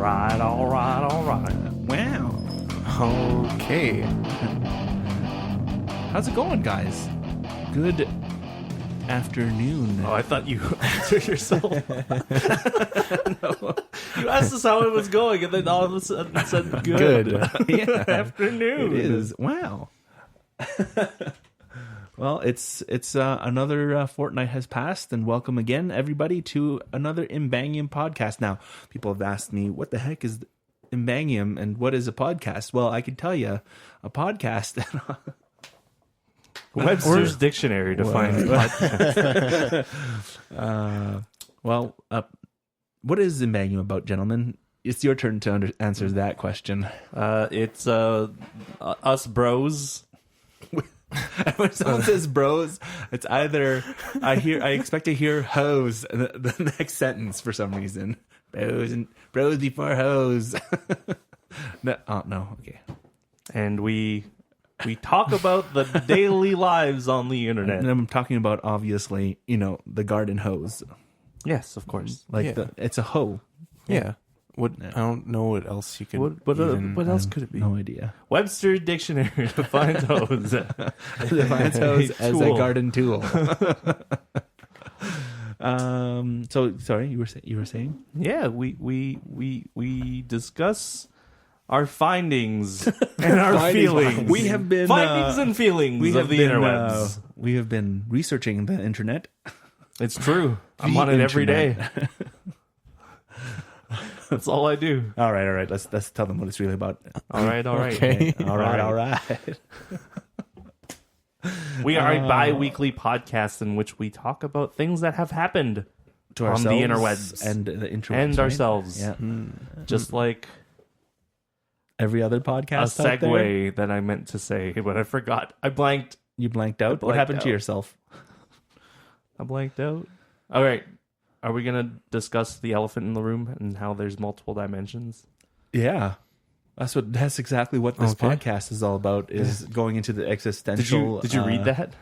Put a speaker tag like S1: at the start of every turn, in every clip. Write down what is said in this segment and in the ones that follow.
S1: right, all right, all right.
S2: Wow.
S3: Okay.
S2: How's it going, guys? Good afternoon.
S1: Oh, I thought you answered yourself. No. You asked us how it was going, and then all of a sudden said good.
S2: Yeah.
S1: Afternoon.
S2: It is. Wow. Well, it's another fortnight has passed, and welcome again, everybody, to another Imbangium podcast. Now, people have asked me, what the heck is Imbangium, and what is a podcast? Well, I can tell you, a podcast...
S1: Webster's Dictionary defines podcast.
S2: What is Imbangium about, gentlemen? It's your turn to answer that question.
S1: It's us bros.
S2: When someone says bros, it's either I expect to hear hoes in the next sentence for some reason. Bros before hoes. No, okay.
S1: And we talk about the daily lives on the internet.
S2: And I'm talking about, obviously, the garden hose.
S1: Yes, of course.
S2: It's a hoe.
S3: Yeah. I don't know what else you could.
S1: What else could it be?
S2: No idea.
S1: Webster's Dictionary defines hose.
S2: Defines hose as a garden tool. So sorry, you were saying?
S1: Yeah, we discuss our findings and our feelings.
S2: We have been
S1: findings and feelings of the interwebs.
S2: We have been researching the internet.
S1: It's true. I'm on it every day. That's all I do.
S2: All right. Let's tell them what it's really about.
S1: All right.
S3: Okay.
S2: All right.
S1: We are a bi-weekly podcast in which we talk about things that have happened
S2: To
S1: on the
S2: ourselves
S1: interwebs
S2: and the interwebs,
S1: and
S2: right?
S1: ourselves.
S2: Yeah.
S1: Just like
S2: Every other
S1: a
S2: podcast out there?
S1: segue that I meant to say, but I forgot. I blanked.
S2: You blanked out? What
S1: blanked
S2: happened to
S1: out.
S2: yourself?
S1: I blanked out. All right. Are we going to discuss the elephant in the room and how there's multiple dimensions?
S2: Yeah. That's exactly what this
S3: Okay.
S2: podcast is all about, is going into the existential...
S1: Did you read that?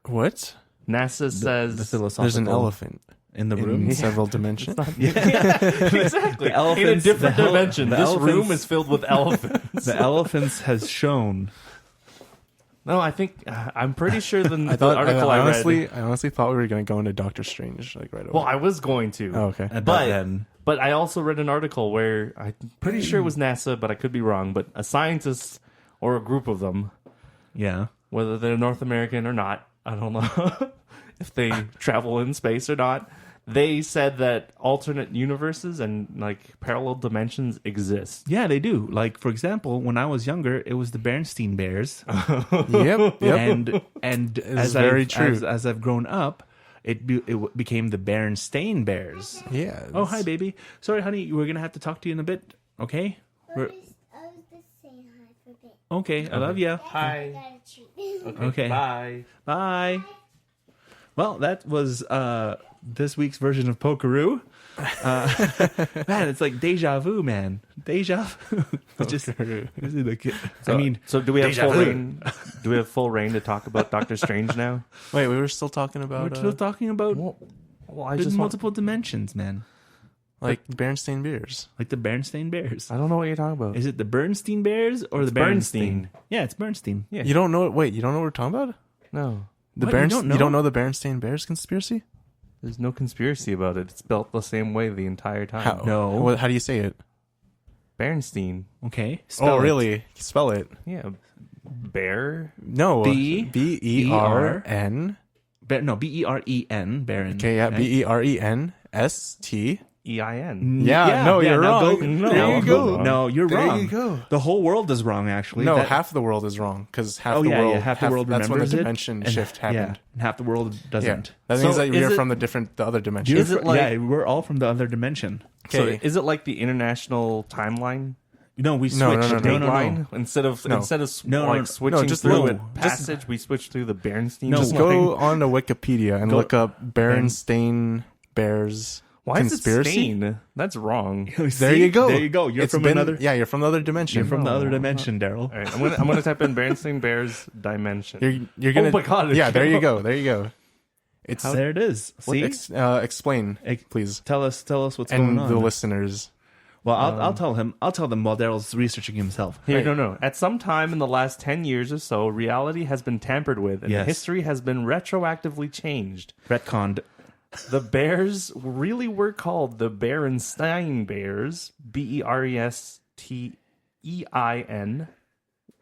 S3: What?
S1: NASA says...
S2: The philosophical...
S3: There's an elephant
S2: in the
S3: in
S2: room.
S3: several dimensions.
S1: Exactly.
S2: The elephants-
S1: in a different
S2: the
S1: dimension.
S2: the
S1: This
S2: elephants-
S1: room is filled with elephants.
S2: The elephants has shown...
S1: No, I think... I'm pretty sure the
S3: I
S1: article I read...
S3: I honestly thought we were going to go into Doctor Strange right away.
S1: Well, I was going to.
S3: Oh, okay.
S1: But I also read an article where I'm pretty sure it was NASA, but I could be wrong. But a scientist or a group of them,
S2: Yeah.
S1: whether they're North American or not, I don't know if they travel in space or not. They said that alternate universes and like parallel dimensions exist.
S2: Yeah, they do. Like, for example, when I was younger, it was the Berenstain Bears.
S3: Yep.
S2: And
S3: It's very true.
S2: As I've grown up, it became the Berenstain Bears.
S3: Yeah.
S2: Oh, hi, baby. Sorry, honey. We're going to have to talk to you in a bit. Okay?
S4: I was just saying hi for a bit.
S2: Okay. I love you.
S1: Hi.
S4: Got a treat.
S2: Okay.
S1: Bye.
S2: Bye. Well, that was this week's version of Pokeroo. Man, it's like deja vu, man. Deja vu.
S1: So do we have
S2: Deja
S1: full
S2: vu.
S1: reign? Do we have full reign to talk about Doctor Strange now?
S3: Wait, we were still talking about
S2: we're still talking about
S1: Well, I
S2: there's
S1: just
S2: multiple dimensions, man.
S3: like Berenstain Bears.
S2: Like the Berenstain Bears.
S1: I don't know what you're talking about.
S2: Is it the Bernstein Bears or the
S1: Berenstein.
S2: Berenstain? Yeah, it's Bernstein.
S1: Yeah.
S3: You don't know? Wait, you don't know what we're talking about?
S1: No,
S3: The
S2: What, you don't know?
S3: You don't know the Berenstain Bears conspiracy?
S1: there's no conspiracy about it. It's spelled the same way the entire time.
S3: How?
S2: No.
S3: How do you say it?
S1: Berenstein.
S2: Okay.
S3: Oh,
S2: Spell it.
S3: really? Spell it.
S1: Yeah. Bear.
S3: No.
S2: B-
S3: B-E-R-N.
S2: No, B-E-R-E-N. Baron.
S3: Okay, yeah. B-E-R-E-N-S-T.
S1: E-I-N.
S3: Yeah, no, you're
S2: now
S3: wrong.
S2: There you go.
S1: wrong.
S2: No, you're
S3: There
S2: wrong.
S3: you go.
S2: The whole world is wrong, actually.
S3: No,
S2: That-
S3: half the world is wrong because half
S2: Oh,
S3: the
S2: yeah,
S3: world.
S2: yeah, half the world
S3: That's when
S2: remembers
S3: the
S2: it,
S3: dimension
S2: and-
S3: shift happened.
S2: Yeah, and half the world
S3: Yeah,
S2: doesn't.
S3: that means
S1: So
S3: that
S1: is
S3: you're
S1: it-
S3: from the other dimension.
S1: Is it like-
S2: yeah, we're all from the other dimension.
S1: So
S3: Okay.
S1: is it like the international timeline?
S2: No, we switched.
S3: No, no, no,
S1: Date
S3: no.
S1: line? Instead of
S3: No.
S1: switching
S3: just
S1: through
S3: no.
S1: a passage, we switch through the Berenstein
S3: Just
S1: line.
S3: go on to Wikipedia and
S2: Go-
S3: look up Berenstain Bears
S1: Why
S3: Conspiracy.
S1: is it Stein? That's wrong.
S3: There you go.
S2: There you go. You're
S3: It's
S2: from
S3: been-
S2: another.
S3: Yeah, you're from the other dimension.
S2: You're from the other dimension, Daryl.
S1: All right, I'm gonna type in Berenstain Bears dimension.
S3: You're gonna.
S1: Oh my God, it
S3: Yeah, there
S1: came
S3: you
S1: up.
S3: go. There you go. It's
S2: There it is. See,
S3: explain, please,
S2: tell us what's
S3: and
S2: going on.
S3: the listeners.
S2: Well, I'll tell him. I'll tell them while Daryl's researching himself.
S1: Here, no. At some time in the last 10 years or so, reality has been tampered with, and
S2: Yes.
S1: history has been retroactively changed.
S2: Retconned.
S1: The Bears really were called the Berenstain Bears, Berestein,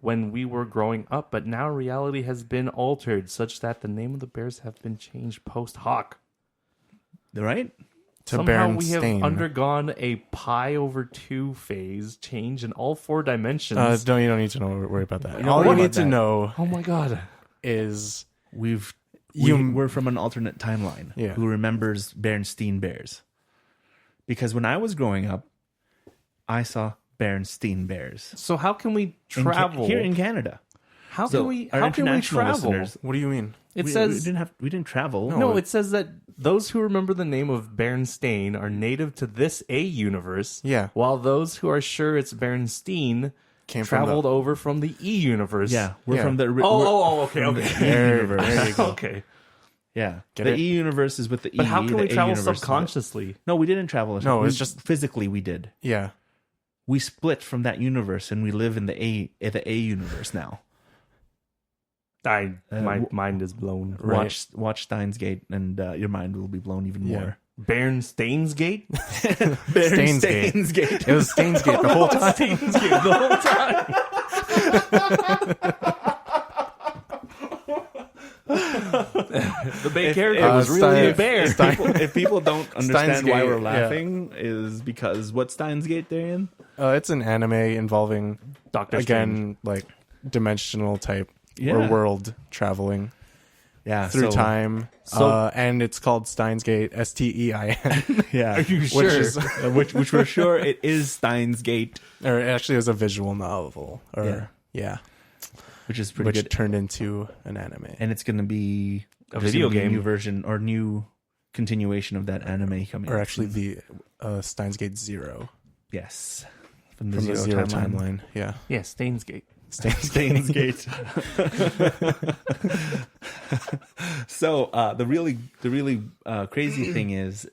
S1: when we were growing up, but now reality has been altered such that the name of the Bears have been changed post hoc.
S2: Right?
S3: To
S1: Somehow we have
S3: Berenstain.
S1: undergone a pi over 2 phase change in all 4 dimensions.
S3: You don't need to worry about that.
S2: don't
S3: All
S2: worry
S3: you need
S2: about
S3: to
S2: that.
S3: know
S1: Oh my god.
S3: is
S2: We're from an alternate timeline.
S3: Yeah.
S2: Who remembers Berenstain Bears? Because when I was growing up, I saw Berenstain Bears
S1: So how can we
S2: in
S1: travel
S2: here in Canada.
S1: How
S2: So
S1: can we?
S2: our
S1: How can we
S2: international
S1: travel?
S2: listeners-
S3: what do you mean?
S1: It
S2: we
S1: says
S2: we didn't travel.
S1: no. It says that those who remember the name of Berenstain are native to this A universe.
S3: Yeah.
S1: While those who are sure it's Berenstein
S3: Came from
S1: traveled over from the E universe.
S2: Yeah, we're
S3: Yeah.
S2: from the
S1: Okay.
S3: There
S2: universe.
S3: you go.
S1: Okay.
S2: Yeah,
S3: Get
S2: the
S3: it?
S2: E universe is with the E.
S1: But how can
S2: the
S1: we
S2: A
S1: travel
S2: universe is with-
S1: subconsciously?
S2: No, we didn't travel.
S3: No,
S2: we,
S3: it's just-
S2: physically we did.
S3: Yeah.
S2: We split from that universe and we live in the A universe now.
S1: My mind is blown.
S3: Right.
S2: Watch Stein's Gate, and your mind will be blown even
S3: Yeah.
S2: more.
S1: Berenstain's Gate.
S3: Stains
S2: Gate.
S3: It was Stains Gate the whole time.
S1: Stain's Gate the whole time. The main character was really a bear.
S2: If people don't understand why
S3: Gate,
S2: we're
S3: yeah.
S2: laughing, is because what Stein's Gate they're in?
S3: It's an anime involving,
S1: Doctor
S3: again, like dimensional type
S2: Yeah.
S3: or world traveling
S2: Yeah,
S3: through
S2: so-
S3: time.
S2: so-
S3: And it's called Steins Gate, Stein.
S2: Yeah,
S1: Are you
S3: Which
S1: sure?
S3: is,
S2: which we're sure it is Stein's Gate,
S3: or actually it was a visual novel. Or yeah,
S2: which is pretty
S3: which
S2: good.
S3: turned into an anime.
S2: And it's going to be
S1: A
S2: there's
S1: video
S2: gonna be
S1: game.
S2: new version or new continuation of that anime coming.
S3: Or
S2: out
S3: actually
S2: soon.
S3: the Steins Gate Zero
S2: yes,
S3: from the Zero timeline. Yeah.
S1: Yeah, Stain's Gate.
S2: Stain's Gate. So the really crazy thing is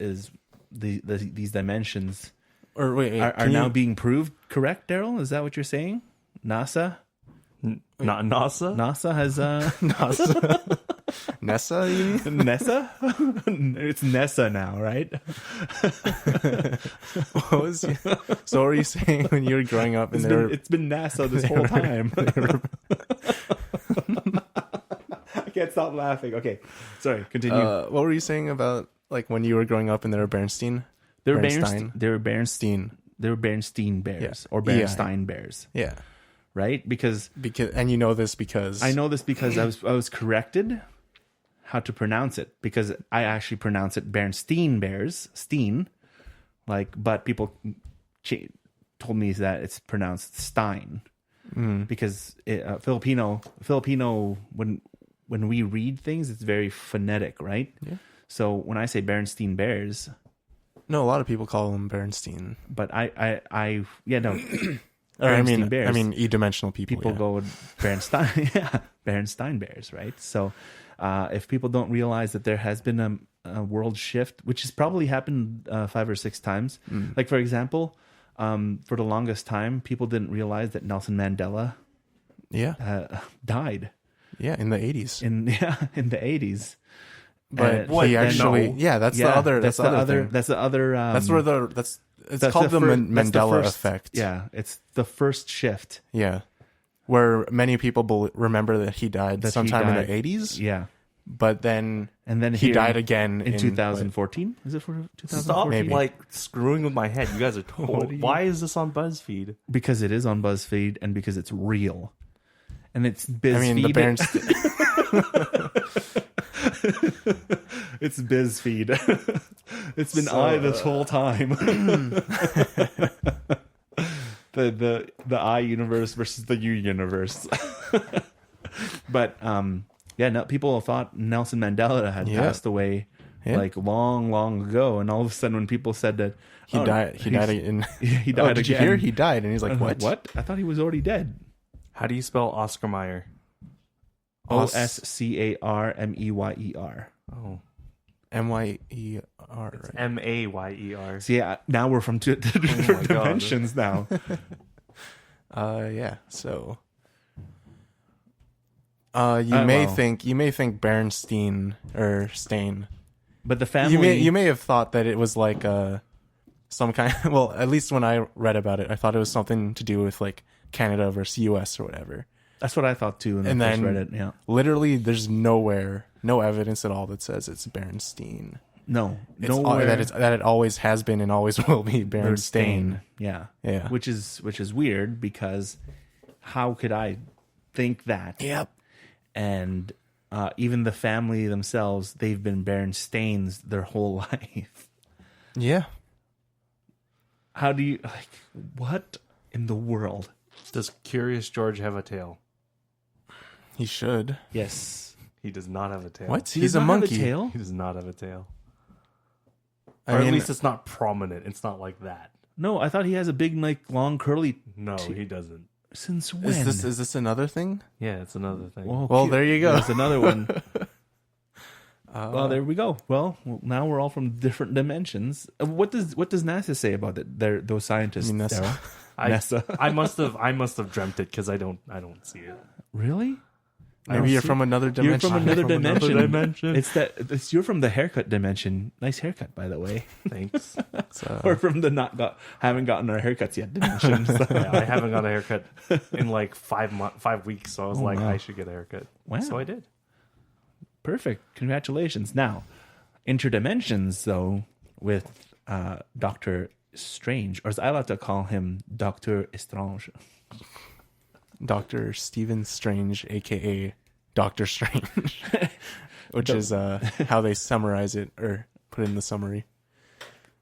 S2: these dimensions
S3: Or wait,
S2: are
S3: can
S2: now
S3: you-
S2: being proved correct. Daryl, is that what you're saying? NASA
S1: Not NASA.
S2: NASA has
S3: Nessa, you mean?
S2: Nessa. It's Nessa now, right?
S3: What was so what were you saying when you were growing up and
S2: It's been NASA this whole time. I can't stop laughing. Okay, sorry. Continue.
S3: what were you saying about like when you were growing up and there were Berenstein?
S2: They were
S3: Berenstein.
S2: Berenstain Bears
S3: Yeah.
S2: or Berenstain Bears,
S3: Yeah.
S2: right? Because
S3: And you know this because
S2: I know this because I was corrected how to pronounce it, because I actually pronounce it Berenstain Bears, Stein, but people told me that it's pronounced Stein because Filipino when we read things, it's very phonetic, right?
S3: Yeah.
S2: So when I say Berenstain Bears,
S3: No, a lot of people call them Berenstein.
S2: but I no.
S3: Or I
S2: Berenstein Bears.
S3: mean e-dimensional people.
S2: People go with Berenstain, yeah, Berenstain Bears, right? So, if people don't realize that there has been a world shift, which has probably happened 5 or 6 times. Like for example, for the longest time, people didn't realize that Nelson Mandela died
S3: in the 80s.
S2: in the 80s.
S3: But
S1: what?
S3: he actually,
S1: No.
S3: that's the other.
S2: That's the other.
S3: thing.
S2: That's the other.
S3: That's where it's
S2: that's
S3: called the
S2: that's
S3: Mandela
S2: first-
S3: effect.
S2: Yeah, it's the first shift.
S3: Yeah. Where many people remember that he died
S2: That he
S3: sometime
S2: died.
S3: in the 80s,
S2: Yeah,
S3: but then
S2: and then
S3: he
S2: here
S3: died again
S2: in 2014. Is it for 2014?
S1: Stop
S3: Maybe.
S1: screwing with my head. You guys are told. Why is this on BuzzFeed?
S2: Because it is on BuzzFeed and because it's real. And it's BuzzFeed.
S3: I mean, the Berenstein.
S2: It's BuzzFeed. It's been I this whole time. the I universe versus the U universe. But no, people thought Nelson Mandela had passed away long ago, and all of a sudden when people said that
S3: He died. He died in.
S2: he died
S3: Did
S2: again.
S3: you hear? He died, and he's like, "What?
S2: What? I thought he was already dead.
S1: How do you spell Oscar Mayer?
S2: OSCARMEYER.
S1: Oh,
S3: MYE. R, right?
S1: Mayer.
S2: See, now we're from two different
S1: God.
S2: dimensions now.
S3: Yeah. So, you may think Berenstein or Stein.
S2: But the family...
S3: You may have thought that it was like some kind. Well, at least when I read about it, I thought it was something to do with like Canada versus U.S. or whatever.
S2: That's what I thought too when I first read it. Yeah.
S3: Literally, there's no evidence at all that says it's Berenstein.
S2: No,
S3: It's that it always has been and always will be Berenstain.
S2: Yeah.
S3: Yeah.
S2: Which is weird because how could I think that?
S3: Yep.
S2: And even the family themselves, they've been Berenstains their whole life.
S3: Yeah.
S2: How do you what in the world?
S1: Does Curious George have a tail?
S3: He should.
S2: Yes.
S1: He does not have a tail.
S3: What?
S2: He
S3: He's
S2: does
S3: a
S2: not have
S3: monkey.
S2: tail?
S1: He does not have a tail.
S3: I
S1: Or
S3: mean,
S1: at least it's not prominent. It's not like that.
S2: No, I thought he has a big, like, long, curly.
S1: No, he doesn't.
S2: Since when?
S3: is this another thing?
S1: Yeah, it's another thing.
S3: Well, there you go.
S2: There's another one. Well, there we go. Well, now we're all from different dimensions. What does NASA say about it? Those scientists.
S3: I mean, that's-
S2: Daryl?
S1: I
S2: NASA.
S1: I must have dreamt it because I don't see it.
S2: Really?
S3: Maybe you're from another dimension.
S2: You're from another dimension.
S1: dimension.
S2: You're from the haircut dimension. Nice haircut, by the way.
S1: Thanks.
S2: Or from the haven't gotten our haircuts yet dimension. So.
S1: Yeah, I haven't got a haircut in like 5 weeks, so I was like,
S2: wow.
S1: I should get a haircut.
S2: Wow.
S1: So I did.
S2: Perfect. Congratulations. Now, interdimensions, though, with Dr. Strange, or as I like to call him, Dr. Estrange.
S3: Dr. Stephen Strange, a.k.a. Dr. Strange, which is how they summarize it or put it in the summary.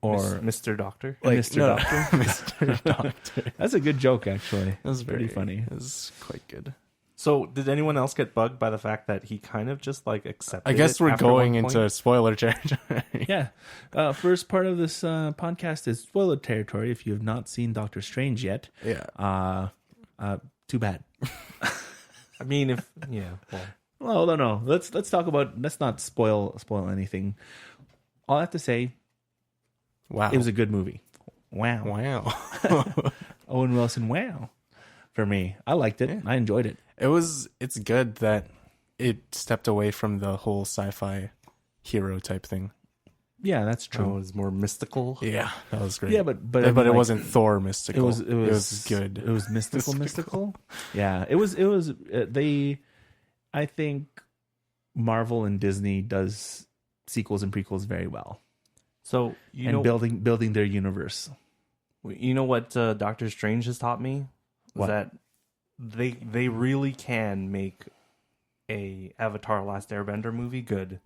S2: Or
S1: Mr. Doctor.
S2: Mr.
S3: no,
S2: Doctor.
S3: Mr. Doctor.
S2: That's a good joke, actually.
S3: That was
S2: pretty funny.
S3: It was quite good.
S1: So, did anyone else get bugged by the fact that he kind of just like accepted?
S3: I guess
S1: it
S3: we're
S1: after
S3: going
S1: one
S3: into
S1: point?
S3: spoiler territory.
S2: Yeah. First part of this podcast is spoiler territory. If you have not seen Doctor Strange yet,
S3: Yeah.
S2: too bad.
S1: I mean, well,
S2: Well, no. Let's talk about. Let's not spoil anything. All I have to say,
S3: Wow.
S2: it was a good movie. Wow.
S3: Wow.
S2: Owen Wilson. Wow. For me, I liked it.
S3: Yeah.
S2: I enjoyed it.
S3: It's good that it stepped away from the whole sci-fi hero type thing.
S2: Yeah, that's
S1: it
S2: true.
S1: was more mystical.
S3: Yeah, that was great.
S2: Yeah, but
S3: it
S2: like,
S3: wasn't Thor mystical.
S2: It was
S3: good.
S2: It was mystical. Yeah, it was. I think Marvel and Disney does sequels and prequels very well,
S1: So
S2: building their universe.
S1: you know what Doctor Strange has taught me?
S2: What?
S1: That they really can make a Avatar: Last Airbender movie good.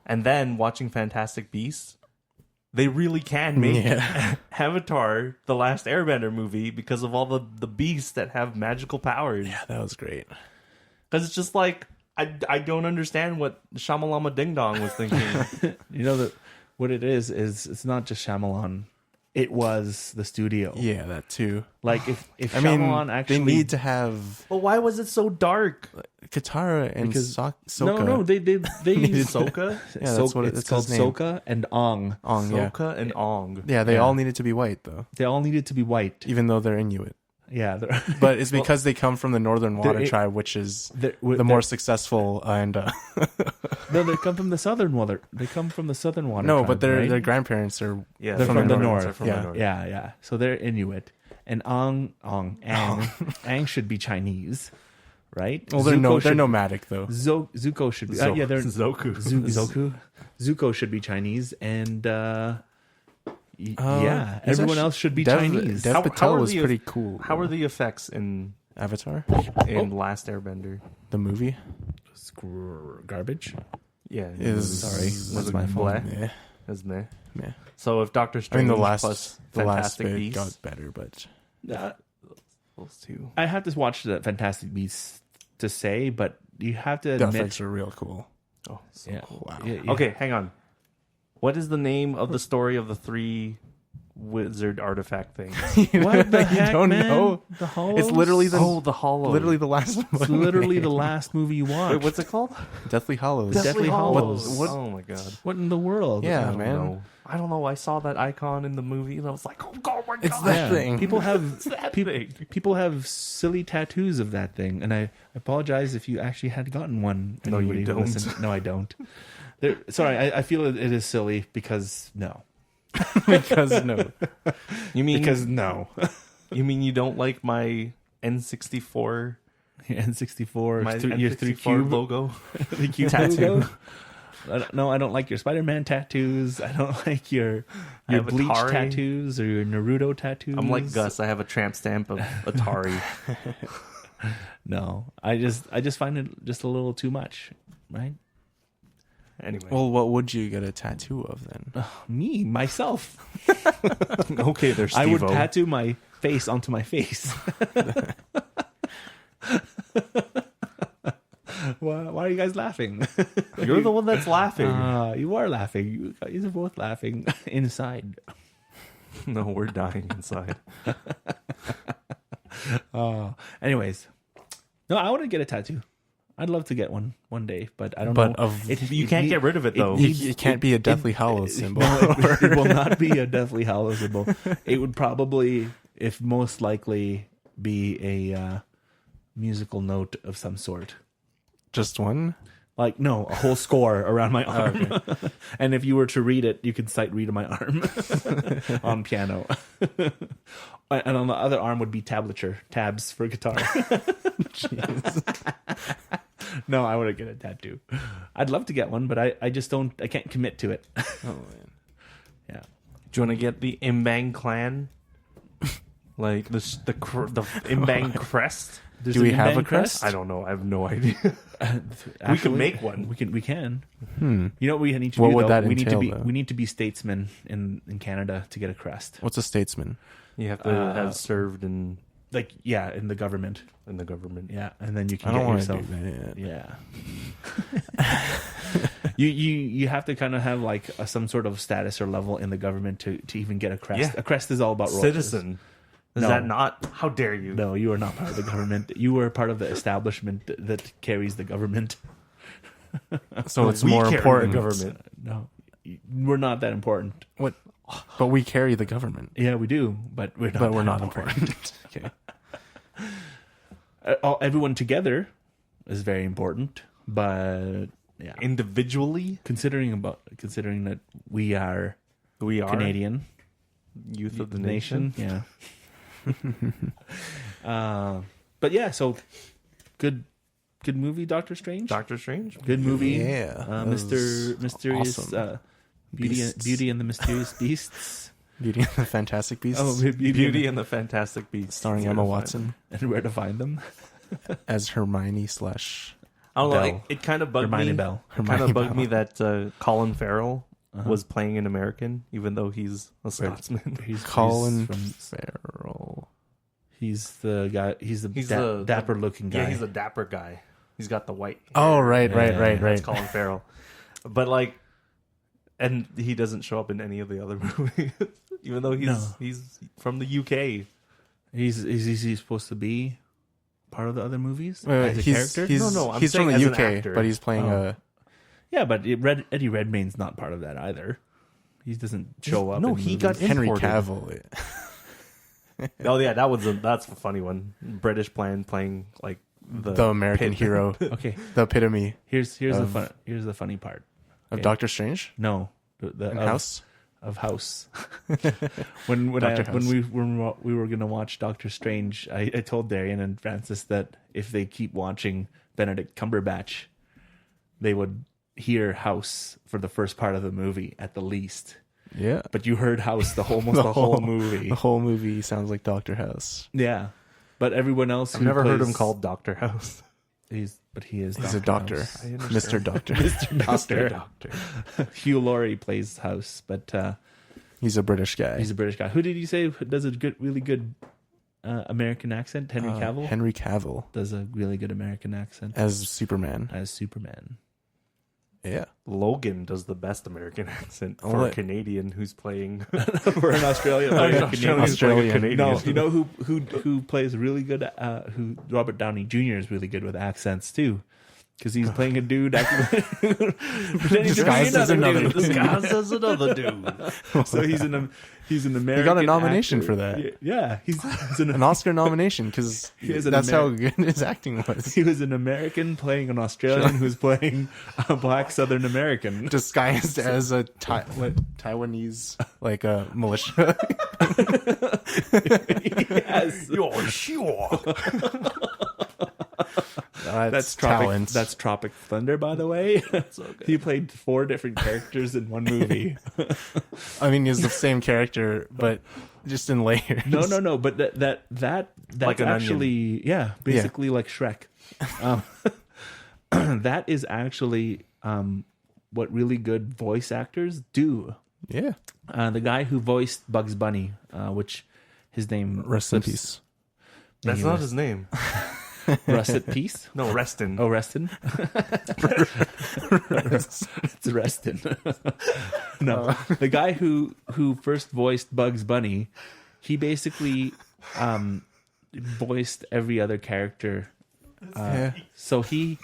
S1: And then watching Fantastic Beasts, they really can make Avatar: The Last Airbender movie because of all the beasts that have magical powers.
S3: Yeah, that was great.
S1: Because it's just like I don't understand what Shyamalama Ding Dong was thinking.
S2: You know that what it is it's not just Shyamalan. It was the studio.
S3: Yeah, that too.
S2: Like if
S3: I mean,
S2: Shyamalan actually
S3: they need to have
S1: But why was it so dark?
S3: Katara and Sokka.
S2: no they
S1: Ahsoka?
S3: Yeah, that's what
S2: it's
S3: it's
S2: called
S3: his name.
S2: Sokka and Ong.
S3: Ong, yeah.
S1: Ahsoka and Ong.
S3: Yeah, they
S2: Yeah.
S3: all needed to be white though,
S2: They all needed to be white.
S3: even though they're Inuit.
S2: Yeah,
S3: But it's because they come from the Northern Water
S2: They're-
S3: tribe, which is
S2: they're
S3: the more successful and
S2: no, they come from the southern water. They come from the southern water.
S3: no,
S2: tribe,
S3: but their
S2: right?
S3: grandparents are
S1: Yeah,
S2: They're from the
S1: North.
S2: north.
S1: They're from
S3: Yeah.
S1: the north.
S2: Yeah. So they're Inuit, and Ang should be Chinese, right?
S3: well,
S2: Zuko
S3: they're
S2: should-
S3: nomadic though.
S2: Zuko should be. Yeah, they're
S1: Zoku.
S2: Zoku. Zuko should be Chinese, and yeah,
S3: he's
S2: everyone
S3: actually-
S2: else should be
S3: Dev
S2: Chinese.
S1: How
S3: Patel
S1: are
S3: was
S1: the-
S3: pretty cool.
S1: How are the effects in
S3: Avatar,
S1: Last Airbender?
S3: the movie?
S2: Garbage.
S1: Yeah,
S2: Sorry,
S1: was
S2: that's
S1: it
S2: my fault.
S1: bleh?
S3: Yeah,
S1: Isn't it?
S3: yeah.
S1: So if Doctor
S3: I
S1: Strange
S3: mean,
S1: plus
S3: the last
S1: Fantastic
S3: bit
S1: Beasts,
S3: got better, but
S1: those two.
S2: I have to watch the Fantastic Beasts to say, but you have to
S3: the
S2: admit.
S3: effects are real cool.
S1: Oh, so
S2: Yeah.
S1: cool.
S3: Wow.
S2: Yeah.
S1: Okay, hang on. What is the name of the story of the three wizard artifact thing.
S2: What the heck,
S3: don't
S2: man?
S3: know?
S2: The Hollows?
S3: It's literally
S1: The Hollow.
S3: literally the last one.
S2: It's literally the last movie you watched.
S1: Wait, what's it called?
S3: Deathly Hollows.
S2: Deathly Hollows.
S3: What-
S1: Oh my god.
S2: What in the world?
S3: Yeah,
S1: I don't
S3: man.
S1: know. I don't know. I saw that icon in the movie and I was like, oh my god.
S3: It's that thing.
S2: People have
S1: that
S2: people,
S1: thing.
S2: people have silly tattoos of that thing, and I apologize if you actually had gotten one.
S1: No,
S2: Anybody
S1: you
S2: who
S1: don't.
S2: listened- No, I don't. Sorry, I feel it is silly because no.
S3: Because no.
S1: You mean
S2: no.
S1: you mean you don't like my N64
S2: N64,
S1: my
S2: your
S1: N64
S2: three cube
S1: logo?
S2: the cube
S1: tattoo.
S2: logo? No, I don't like your Spider-Man tattoos. I don't like your
S1: I have
S2: Bleach
S1: Atari.
S2: tattoos or your Naruto tattoos.
S1: I'm like Gus. I have a tramp stamp of Atari.
S2: No, I just find it just a little too much, right?
S1: Anyway.
S3: Well, what would you get a tattoo of then?
S2: Me, myself.
S1: okay, there's
S2: I would
S1: Steve-O.
S2: tattoo my face onto my face. Why are you guys laughing?
S1: You're the one that's laughing.
S2: You are laughing. You guys are both laughing inside.
S1: No, we're dying inside.
S2: Anyways, no, I want to get a tattoo. I'd love to get one day, but I don't
S3: But
S2: know.
S3: of
S1: You can't get rid of it though.
S3: it can't be a Deathly Hollows symbol.
S2: No, it will not be a Deathly Hollows symbol. It would probably, if most likely, be a musical note of some sort.
S3: Just one?
S2: Like, no, a whole score around my arm. And if you were to read it, you could sight read on my arm on piano. And on the other arm would be tablature, tabs for guitar. No, I wouldn't get a tattoo. I'd love to get one, but I just don't, I can't commit to it.
S3: Oh man.
S2: Yeah.
S1: Do you want to get the Imbang clan? Like the Imbang crest?
S2: There's
S3: Do we
S2: an
S3: have a
S2: Imbang
S3: crest?
S1: I don't know. I have no idea.
S2: Actually,
S1: we can make one.
S2: We can.
S3: Hmm.
S2: You know what we need to
S3: What
S2: do?
S3: would
S2: though?
S3: that
S2: we need to
S3: entail,
S2: be
S3: though?
S2: we need to be statesmen in Canada to get a crest.
S3: What's a statesman?
S1: You have to have served in
S2: Like, yeah, in the government.
S1: the government.
S2: Yeah, and then you
S3: I
S2: can
S3: don't
S2: get
S3: want to
S2: yourself.
S3: do that.
S2: Yeah. you have to kind of have like some sort of status or level in the government to even get a crest.
S1: Yeah.
S2: A crest is all about royalties.
S1: Citizen. Is
S2: No.
S1: that not? How dare you?
S2: No, you are not part of the government. You are part of the establishment that carries the government.
S3: So it's
S1: We
S3: more
S1: carry
S3: important.
S1: the government.
S2: No, we're not that important.
S3: What? But we carry the government.
S2: Yeah, we do, but we're not.
S3: But we're
S2: that
S3: not important. Okay.
S2: Everyone together is very important, but yeah,
S1: Individually,
S2: considering that we are
S1: we are
S2: Canadian
S1: youth of the nation.
S2: yeah. But yeah, so good movie, Doctor Strange.
S1: Doctor Strange.
S2: Good movie.
S3: Yeah, that was
S2: Mr. Mysterious
S3: awesome.
S2: Beauty
S3: Beasts.
S2: and the Mysterious Beasts.
S3: Beauty and the Fantastic Beasts.
S2: Oh,
S1: Beauty and the Fantastic Beasts.
S3: starring
S1: Where
S3: Emma
S1: to find
S3: Watson
S2: and where to find them.
S3: as Hermione slash.
S1: I don't know.
S2: Belle.
S1: It kind of bugged
S2: Hermione
S1: me.
S2: Bell.
S1: Kind
S3: Hermione
S1: of bugged
S3: Bell.
S1: me that Colin Farrell
S2: Uh-huh.
S1: was playing an American, even though he's a Scotsman.
S2: He's
S3: Colin
S2: from-
S3: Farrell.
S2: He's the guy. He's the
S1: He's the
S2: dapper looking guy.
S1: Yeah, he's a dapper guy. He's got the white.
S3: Oh,
S1: hair.
S3: right, right,
S2: Yeah,
S3: right,
S1: That's
S3: right.
S1: Colin Farrell. But like, and he doesn't show up in any of the other movies, even though he's from the UK.
S2: He's supposed to be part of the other movies
S3: Wait,
S2: as a character.
S3: He's,
S1: No, I'm
S3: he's from
S1: saying
S3: the
S1: as an
S3: UK,
S1: actor.
S3: but he's playing
S2: Oh.
S3: a.
S2: Yeah, but Eddie Redmayne's not part of that either. He doesn't show up.
S1: No,
S2: in
S1: he
S2: movies.
S1: got
S3: Henry
S1: imported.
S3: Cavill.
S1: Oh yeah, that's a funny one. British playing like
S3: The American
S1: pit-
S3: hero.
S2: Okay,
S3: The epitome
S2: here's
S3: Of-
S2: the funny part.
S3: of
S2: Okay.
S3: Doctor Strange.
S2: No, the
S3: In
S2: of,
S3: House.
S2: of House. when
S3: Dr. House.
S2: we were gonna watch Doctor Strange, I told Darian and Francis that if they keep watching Benedict Cumberbatch, they would hear House for the first part of the movie at the least.
S3: Yeah.
S2: But you heard House the whole movie.
S3: The whole movie sounds like Doctor House.
S2: Yeah, but everyone else.
S1: I've
S2: who
S1: never heard
S2: plays-
S1: him called Doctor House.
S2: He is.
S3: He's a doctor.
S2: House.
S1: I understand.
S3: Mr. Doctor.
S2: Mr.
S1: Doctor.
S2: Hugh Laurie plays House, but
S3: He's a British guy.
S2: he's a British guy. Who did you say does a really good American accent? Henry Cavill
S3: Henry Cavill
S2: does a really good American accent
S3: as Superman.
S2: as Superman.
S3: Yeah.
S1: Logan does the best American accent for
S3: What?
S1: a Canadian who's playing.
S2: For an Australian.
S1: Australian.
S2: No, you know who plays really good? Who Robert Downey Jr. is really good with accents too, because he's playing a dude
S3: Disguised as another dude.
S1: Disguised as another dude.
S2: So he's an American.
S3: He got a nomination
S2: actor.
S3: for that.
S2: Yeah, he's
S3: An Oscar nomination because
S2: is an
S3: that's how good his acting was.
S2: he was an American playing an Australian who's playing a black Southern American.
S3: Disguised as a Taiwanese, like a militia.
S2: Yes,
S1: You're sure.
S3: That's
S2: Tropic.
S3: talent.
S2: That's Tropic Thunder, by the way. He played 4 different characters in one movie.
S3: I mean, he's the same character, but just in layers.
S2: No. But that's
S1: Like an
S2: actually basically like Shrek. That is actually what really good voice actors do.
S3: Yeah.
S2: The guy who voiced Bugs Bunny, which his name
S3: Rest in peace.
S1: That's not his name.
S2: Rest in peace.
S1: No, Reston.
S2: Oh, Reston. It's Reston. No, the guy who first voiced Bugs Bunny, he basically voiced every other character.
S3: Yeah.
S2: So he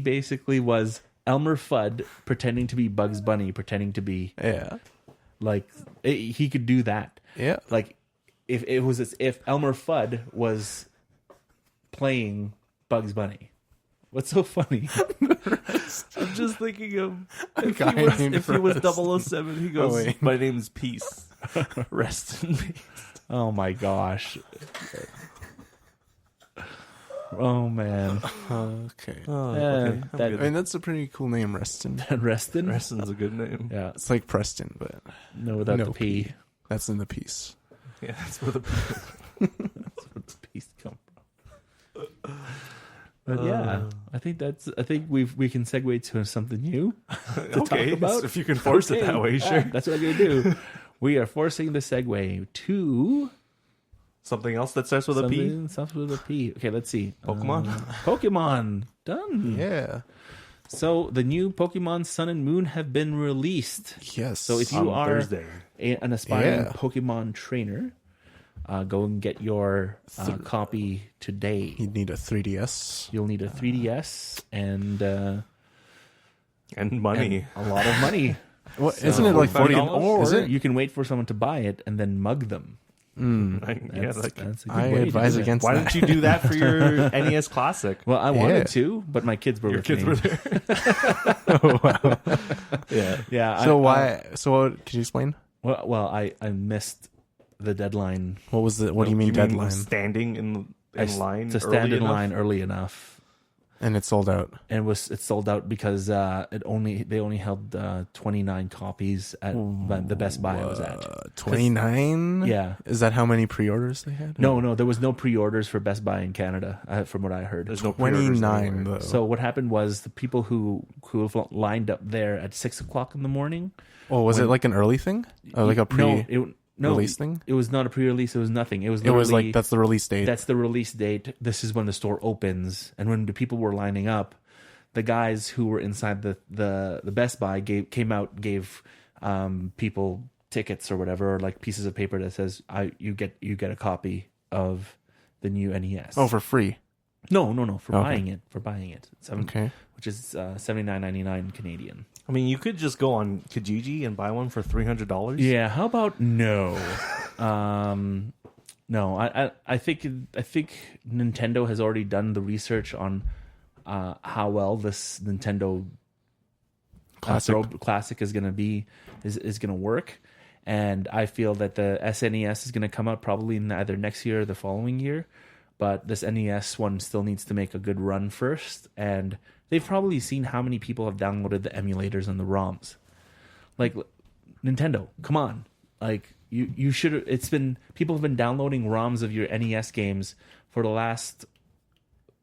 S2: basically was Elmer Fudd pretending to be Bugs Bunny, pretending to be
S3: Yeah.
S2: like he could do that.
S3: Yeah.
S2: Like if it was as if Elmer Fudd was playing Bugs Bunny. What's so funny?
S1: I'm just thinking of
S3: A guy named
S1: if he was
S3: Rest.
S1: 007, he goes,
S3: wait.
S1: my name's Peace. Rest in peace.
S2: Oh my gosh. Oh man.
S3: Okay.
S1: Okay.
S2: that-
S3: I mean, that's a pretty cool name, Reston.
S2: Reston?
S1: Reston's a good name.
S2: Yeah.
S3: It's like Preston, but
S2: No, without
S3: No
S2: the P.
S3: that's in the piece.
S1: Yeah, that's where the
S2: That's where the P's come from. But yeah, I think we can segue to something new.
S1: okay.
S2: talk about?
S1: If you can force it that way, sure.
S2: That's what I'm gonna do. We are forcing the segue to
S1: Something else that starts with a P.
S2: something stuff with a P. Okay, let's see.
S1: Pokemon.
S2: Pokemon done.
S3: Yeah.
S2: So the new Pokemon Sun and Moon have been released.
S3: Yes.
S2: So if you
S1: On
S2: are
S1: Thursday.
S2: an aspiring
S3: Yeah.
S2: Pokemon trainer, go and get your copy today.
S3: you need a 3DS.
S2: You'll need a 3DS and
S1: Money.
S2: a lot of money.
S3: What, isn't it like 40?
S1: $45?
S2: Or
S3: Is it?
S2: you can wait for someone to buy it and then mug them.
S1: Yeah,
S2: That's a good
S3: I
S2: way to
S3: advise
S2: do it.
S3: against
S1: why
S3: that.
S1: didn't you do that for your NES Classic?
S2: Well, I wanted
S3: Yeah.
S2: to, but my kids were
S1: Your
S2: with
S1: kids
S2: me.
S1: were there.
S2: Yeah, yeah.
S3: So why? So what, could you explain?
S2: Well, I missed the deadline.
S3: What was the? What do you mean deadline?
S1: Standing in line
S2: to stand
S1: early
S2: in
S1: enough?
S2: line early enough,
S3: And it sold out.
S2: and it sold out because they only held 29 copies at the Best Buy I was at.
S3: 29.
S2: Yeah.
S3: Is that how many pre-orders they had?
S2: No, there was no pre-orders for Best Buy in Canada, from what I heard.
S1: There's no pre-orders
S3: 29
S1: anywhere.
S3: though.
S2: So what happened was the people who lined up there at 6:00 in the morning.
S3: Oh, was it like an early thing? Like a
S2: release
S3: thing?
S2: It was not a pre-release. It was nothing. It was
S3: It was
S2: literally-
S3: like that's the release date.
S2: That's the release date. This is when the store opens, and when the people were lining up, the guys who were inside the Best Buy came out, gave people tickets or whatever, or like pieces of paper that says you get a copy of the new NES.
S3: Oh, for free.
S2: No, for
S3: Okay.
S2: buying it.
S3: Okay.
S2: Which is $79.99 Canadian.
S1: I mean, you could just go on Kijiji and buy one for $300.
S2: Yeah, how about no? No, I think Nintendo has already done the research on how well this Nintendo Classic is going to be is going to work, and I feel that the SNES is going to come out probably in either next year or the following year, but this NES one still needs to make a good run first, and they've probably seen how many people have downloaded the emulators and the ROMs. Like, Nintendo, come on. Like, you should. People have been downloading ROMs of your NES games for the last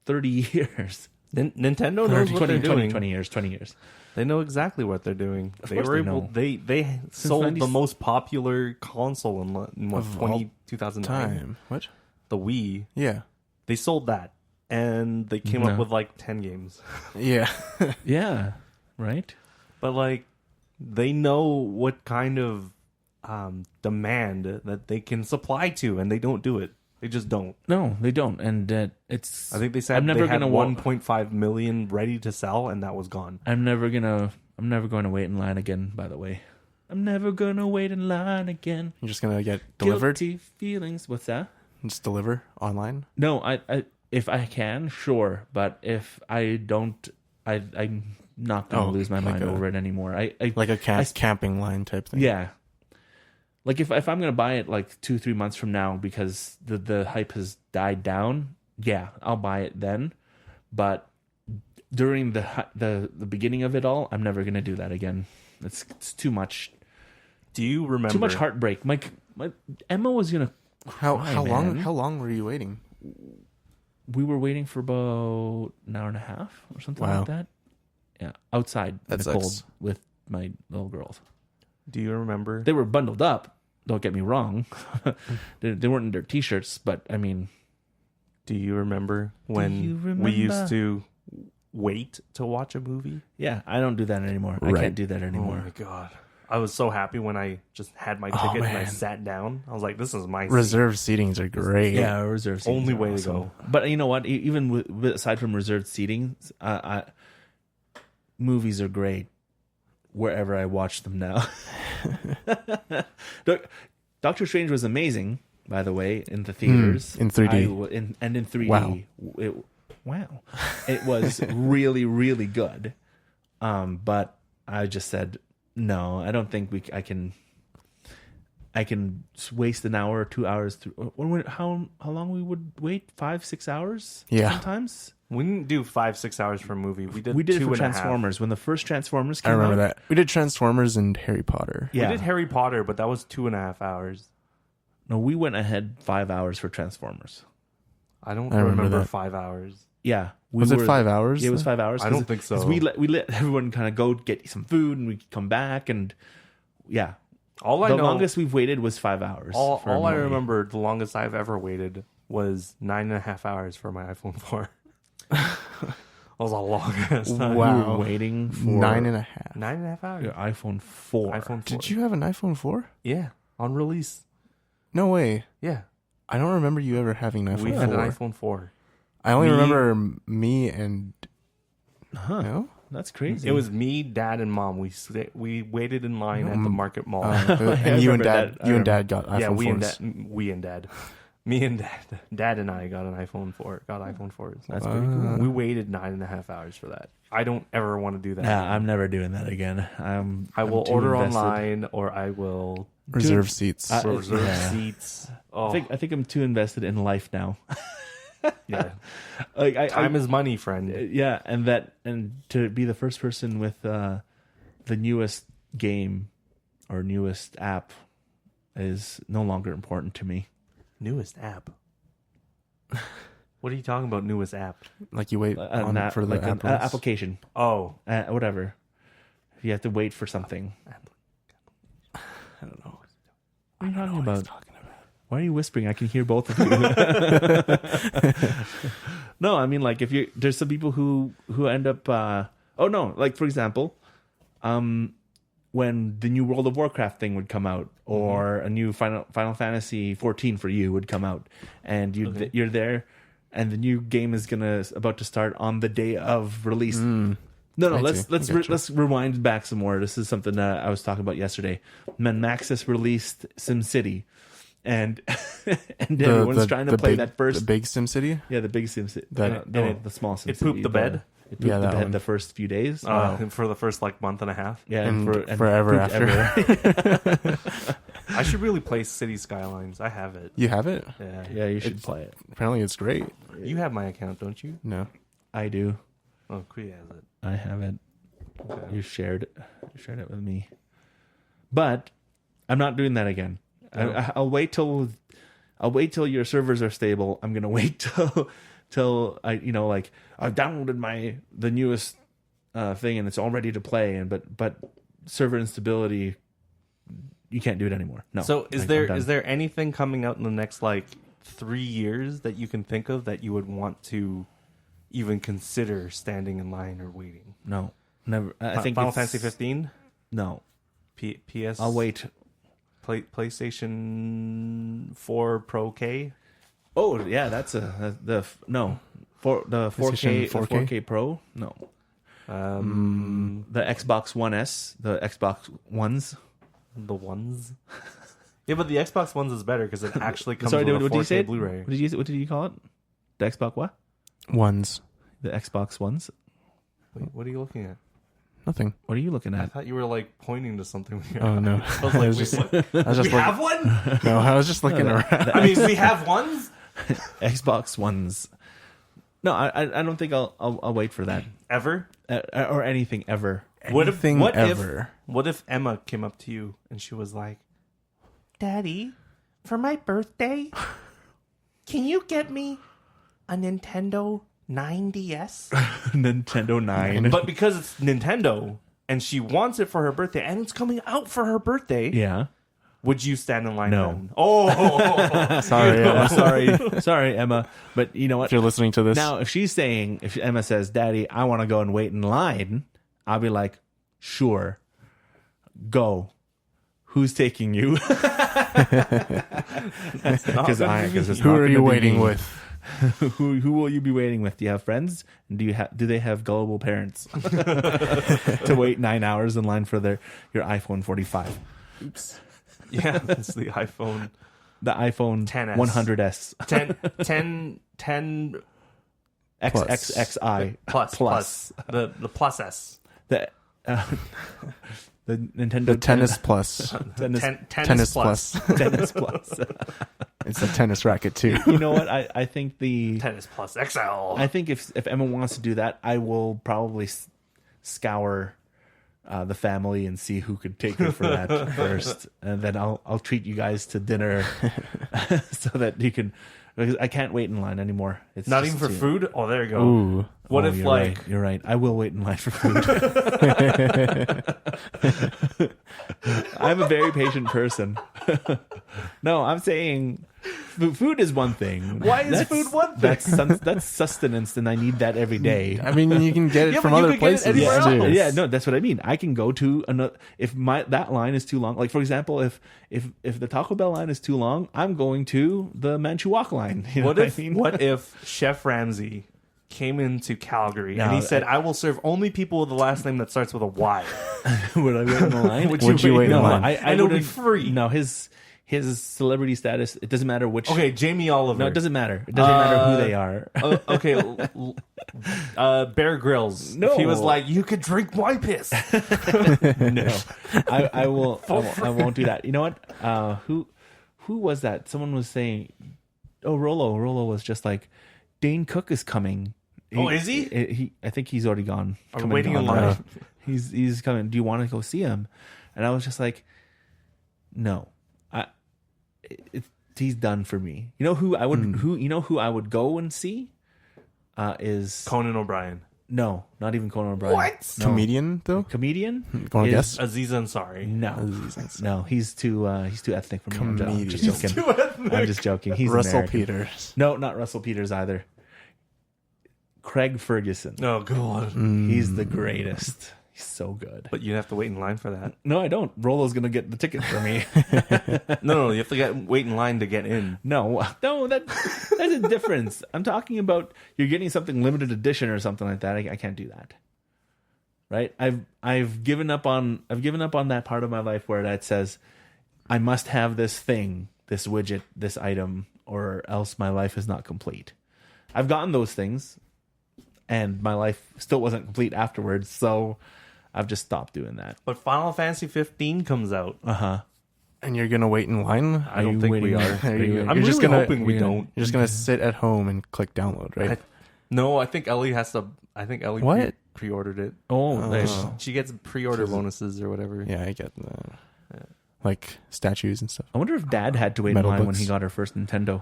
S2: 30 years.
S1: Nintendo knows what they're doing.
S2: 20 years.
S1: They know exactly what they're doing.
S2: Of
S1: They
S2: course
S1: were
S2: they
S1: able.
S2: know.
S1: They sold
S2: 90s
S1: the most popular console in what,
S3: Of all
S1: 2009?
S3: Time. What?
S1: The Wii.
S3: Yeah.
S1: They sold that, and they came
S2: No.
S1: up with like 10 games.
S3: Yeah.
S2: Yeah, right?
S1: But like, they know what kind of demand that they can supply to, and they don't do it. They just don't.
S2: No, they don't. And it's.
S1: I think they said
S2: I'm never
S1: they had
S2: gonna
S1: 1.5 million ready to sell, and that was gone.
S2: I'm never going to wait in line again. By the way, I'm never going to wait in line again.
S3: You're just gonna get delivered.
S2: Guilty feelings. What's that?
S3: Just deliver online.
S2: No, I if I can, sure, but if I don't, I'm not going to lose my mind over it anymore. I
S3: Like a camping line type thing.
S2: yeah. Like if I'm going to buy it like 2-3 months from now because the hype has died down, yeah, I'll buy it then. But during the beginning of it all, I'm never going to do that again. It's too much.
S1: Do you remember
S2: Too much heartbreak. My Emma was going to
S3: How long?
S2: man.
S3: How long were you waiting?
S2: We were waiting for about an hour and a half or something
S3: Wow.
S2: like that. Yeah, outside
S3: That
S2: in the cold
S3: sucks.
S2: with my little girls.
S1: Do you remember?
S2: They were bundled up. Don't get me wrong. They weren't in their t-shirts, but I mean,
S1: Do you remember when
S2: you remember?
S1: we used to wait to watch a movie?
S2: yeah, I don't do that anymore. I
S3: Right.
S2: can't do that
S1: Oh
S2: anymore.
S1: my god. I was so happy when I just had my ticket and I
S3: man.
S1: sat down. I was like, this is my seat.
S3: Reserved seatings are great.
S2: Yeah, reserve seatings
S1: Only
S2: are
S1: way to
S2: awesome.
S1: go.
S2: But you know what? Even aside from reserved seating, movies are great wherever I watch them now. Doctor Strange was amazing, by the way, in the theaters.
S3: in 3D.
S2: And in 3D.
S3: Wow.
S2: Wow. It was really, really good. But I just said, no, I don't think I can waste an hour or 2 hours through. How long we would wait? 5-6 hours?
S3: Yeah.
S2: Sometimes?
S1: We didn't do 5-6 hours for a movie. We did
S2: We did it for
S1: 2.5.
S2: Transformers. When the first Transformers
S3: I
S2: came
S3: remember
S2: out.
S3: that. We did Transformers and Harry Potter.
S2: Yeah.
S1: We did Harry Potter, but that was 2.5 hours.
S2: No, we went ahead 5 hours for Transformers.
S1: I don't
S3: I remember
S1: remember
S3: that.
S1: 5 hours.
S2: Yeah.
S3: Was it 5 hours?
S2: Yeah, it was 5 hours.
S1: I don't think so.
S2: 'cause we let everyone kind of go get some food and we come back and yeah.
S1: All I
S2: The
S1: know,
S2: longest we've waited was 5 hours. for a
S1: all I
S2: movie.
S1: remember, the longest I've ever waited was 9.5 hours for my iPhone 4. That was a long ass time.
S2: We
S3: Wow.
S2: were waiting for
S3: 9.5.
S1: 9.5 hours.
S2: your iPhone 4.
S1: iPhone 4.
S3: Did you have an iPhone 4?
S1: Yeah, on release.
S3: No way.
S1: Yeah,
S3: I don't remember you ever having an iPhone
S1: we
S3: 4.
S1: had an iPhone 4.
S3: I only
S1: Me-
S3: remember me and...
S2: Huh.
S3: No?
S2: That's crazy.
S1: It was me, Dad, and Mom. We waited in line at the market mall.
S3: And you and
S2: remember
S3: Dad,
S2: that. I
S3: you and Dad got iPhone
S1: yeah,
S3: 4s.
S1: we and Dad. Me and Dad and I got an iPhone 4. Got iPhone 4s.
S2: That's pretty cool.
S1: We waited 9.5 hours for that. I don't ever want to do that.
S2: Yeah, I'm never doing that again.
S1: I will
S2: too
S1: order
S2: invested.
S1: online, or I will
S3: Reserve seats.
S1: reserve
S2: yeah.
S1: seats. Oh,
S2: I think I'm too invested in life now.
S1: yeah.
S2: Like
S1: Time is money, friend.
S2: yeah, and to be the first person with the newest game or newest app is no longer important to me.
S1: Newest app. What are you talking about? Newest app?
S3: Like you wait
S2: An
S3: on
S2: app-
S3: for the
S2: like an
S3: apples.
S2: application,
S1: Oh,
S2: whatever. If you have to wait for something,
S3: I don't know.
S2: what are you talking
S3: What
S2: about?
S3: he's talking about.
S2: Why are you whispering? I can hear both of you. No, I mean, like, if you there's some people who end up. Oh no, like for example, when the new World of Warcraft thing would come out, or a new Final Fantasy 14 for you would come out, and you're there, and the new game is about to start on the day of release. No,
S3: I
S2: let's
S3: see. I gotcha.
S2: let's rewind back some more. This is something that I was talking about yesterday. When Maxis released SimCity, and everyone's trying to play
S3: big,
S2: that first.
S3: The big SimCity?
S2: Yeah, the big SimCity.
S3: That-
S2: The small SimCity.
S1: It pooped the bed?
S2: It pooped
S3: Yeah,
S2: the
S3: that
S2: bed
S3: one.
S2: the first few days.
S1: for the first month and a half.
S2: Yeah,
S3: And
S2: and
S3: forever
S2: pooped
S3: after.
S1: I should really play City Skylines. I have it.
S3: You have it?
S1: Yeah.
S2: Yeah, you should play it.
S3: Apparently it's great.
S1: You have my account, don't you?
S3: No.
S2: I do.
S1: Oh, Kui has it.
S2: I have it.
S1: Okay.
S2: You shared it with me. But I'm not doing that again.
S1: No.
S2: I'll wait till your servers are stable. I'm gonna wait till I I've downloaded the newest thing and it's all ready to play. But server instability, you can't do it anymore. No.
S1: So is
S2: I'm
S1: there
S2: done.
S1: is there anything coming out in the next 3 years that you can think of that you would want to even consider standing in line or waiting?
S2: No. Never. I think
S1: Final
S2: it's-
S1: Fantasy 15.
S2: No,
S1: PS.
S2: I'll wait.
S1: PlayStation 4 Pro K.
S2: Oh yeah, that's the 4K
S3: PlayStation 4K?
S2: 4K Pro. No,
S1: Um,
S2: the Xbox One S, the Xbox Ones.
S1: The ones. Yeah, but the Xbox Ones is better because it actually comes
S2: Sorry,
S1: with
S2: what
S1: a
S2: did you
S1: 4K
S2: say?
S1: Blu-ray.
S2: What did you call it? The Xbox what?
S3: Ones.
S2: The Xbox Ones.
S1: Wait, what are you looking at?
S3: Nothing.
S2: What are you looking
S1: I
S2: at?
S1: thought you were like pointing to something.
S3: Oh no.
S1: I was like,
S3: I was
S1: wait,
S3: just,
S1: what?
S3: I was just
S1: We
S3: looking.
S1: have one?
S3: No, I was just looking around.
S1: I mean, we have ones?
S2: Xbox Ones. No, I don't think I'll wait for that
S1: Ever?
S2: or anything ever.
S3: Anything ever.
S1: What if Emma came up to you and she was like, Daddy, for my birthday, can you get me a Nintendo 9DS?
S2: Nintendo 9.
S1: But because it's Nintendo and she wants it for her birthday and it's coming out for her birthday,
S2: Yeah.
S1: would you stand in line
S2: No.
S1: then? Oh,
S3: Sorry, Emma.
S2: Sorry, Emma. But you know what?
S3: If you're listening to this,
S2: Now, if Emma says, Daddy, I want to go and wait in line, I'll be like, sure, go. Who's taking you? Because
S3: who are you waiting with?
S2: who will you be waiting with? Do you have friends? And do they have gullible parents to wait 9 hours in line for your iPhone 45?
S3: Oops.
S1: Yeah, it's the iPhone
S2: The iPhone
S1: 10S.
S2: 100S
S1: 10
S2: XXXI
S1: plus. The plus S.
S2: the Nintendo
S3: The Tennis Plus.
S1: Tennis plus.
S2: Tennis Plus.
S3: It's a tennis racket too.
S2: You know what? I think
S1: Tennis plus XL.
S2: I think if Emma wants to do that, I will probably scour the family and see who could take her for that first, and then I'll treat you guys to dinner so that you can. Because I can't wait in line anymore. It's
S1: Not
S2: just
S1: even for
S2: too-
S1: food? Oh, there you go.
S3: Ooh.
S1: What
S2: Oh,
S1: if,
S2: you're
S1: like...
S2: right. You're right. I will wait in line for food. I'm a very patient person. No, I'm saying food is one thing.
S1: Why is food one thing?
S2: That's sustenance, and I need that every day.
S3: I mean, you can get it
S1: Yeah,
S3: from
S1: but you
S3: other
S1: could get it
S3: places
S1: anywhere
S3: too.
S1: else.
S2: Yeah, no, that's what I mean. I can go to another if that line is too long. Like for example, if the Taco Bell line is too long, I'm going to the Manchukuo line. You know
S1: What if
S2: I mean?
S1: what if Chef Ramsay came into Calgary and
S2: No,
S1: he said, I will serve only people with the last name that starts with a Y.
S2: Would I wait in the line?
S1: Would
S3: you wait in
S2: no,
S3: line?
S2: I
S1: And it'll be
S2: wouldn't-
S1: free.
S2: No, his celebrity status. It doesn't matter which.
S1: Okay, Jamie Oliver.
S2: No, it doesn't matter. It doesn't matter who they are.
S1: Okay, Bear Grylls.
S2: No.
S1: If he was like, you could drink my piss.
S2: No, I will. I won't do that. You know what? Who was that? Someone was saying, "Oh, Rollo." Rollo was just like, Dane Cook is coming.
S1: Oh, is he?
S2: I think he's already gone.
S1: Are we
S2: Come and
S1: waiting
S2: gone
S1: in line?
S2: now. He's coming. Do you want to go see him? And I was just like, no. He's done for me. You know who I would who I would go and see is
S1: Conan O'Brien.
S2: no, not even Conan O'Brien.
S1: What?
S2: No.
S3: Comedian though?
S2: Comedian?
S3: Want to
S2: is-
S3: guess?
S1: Aziz Ansari.
S2: No, he's too ethnic for me. I'm just
S3: Comedian.
S2: joking. I'm just joking. He's
S3: Russell
S2: American.
S3: Peters.
S2: No, not Russell Peters either. Craig Ferguson.
S1: Oh, God.
S2: He's the greatest. He's so good.
S1: But you have to wait in line for that.
S2: No, I don't. Rollo's gonna get the ticket for me.
S1: No, you have to wait in line to get in.
S2: No, that's a difference. I'm talking about you're getting something limited edition or something like that. I can't do that. Right? I've given up on that part of my life where that says I must have this thing, this widget, this item, or else my life is not complete. I've gotten those things, and my life still wasn't complete afterwards. So I've just stopped doing that.
S1: But Final Fantasy 15 comes out.
S3: And you're gonna wait in line?
S1: I don't think we are.
S3: You're
S1: I'm
S3: just
S1: really
S3: gonna,
S1: hoping we don't.
S3: You're just gonna sit at home and click download, right?
S1: No, I think Ellie has to. I think Ellie
S3: What?
S1: pre-ordered it.
S2: Oh, nice.
S1: She gets pre-order bonuses or whatever.
S3: Yeah, I get that. Like statues and stuff.
S2: I wonder if Dad had to wait in
S3: Metal
S2: line when
S3: books.
S2: he got her first Nintendo.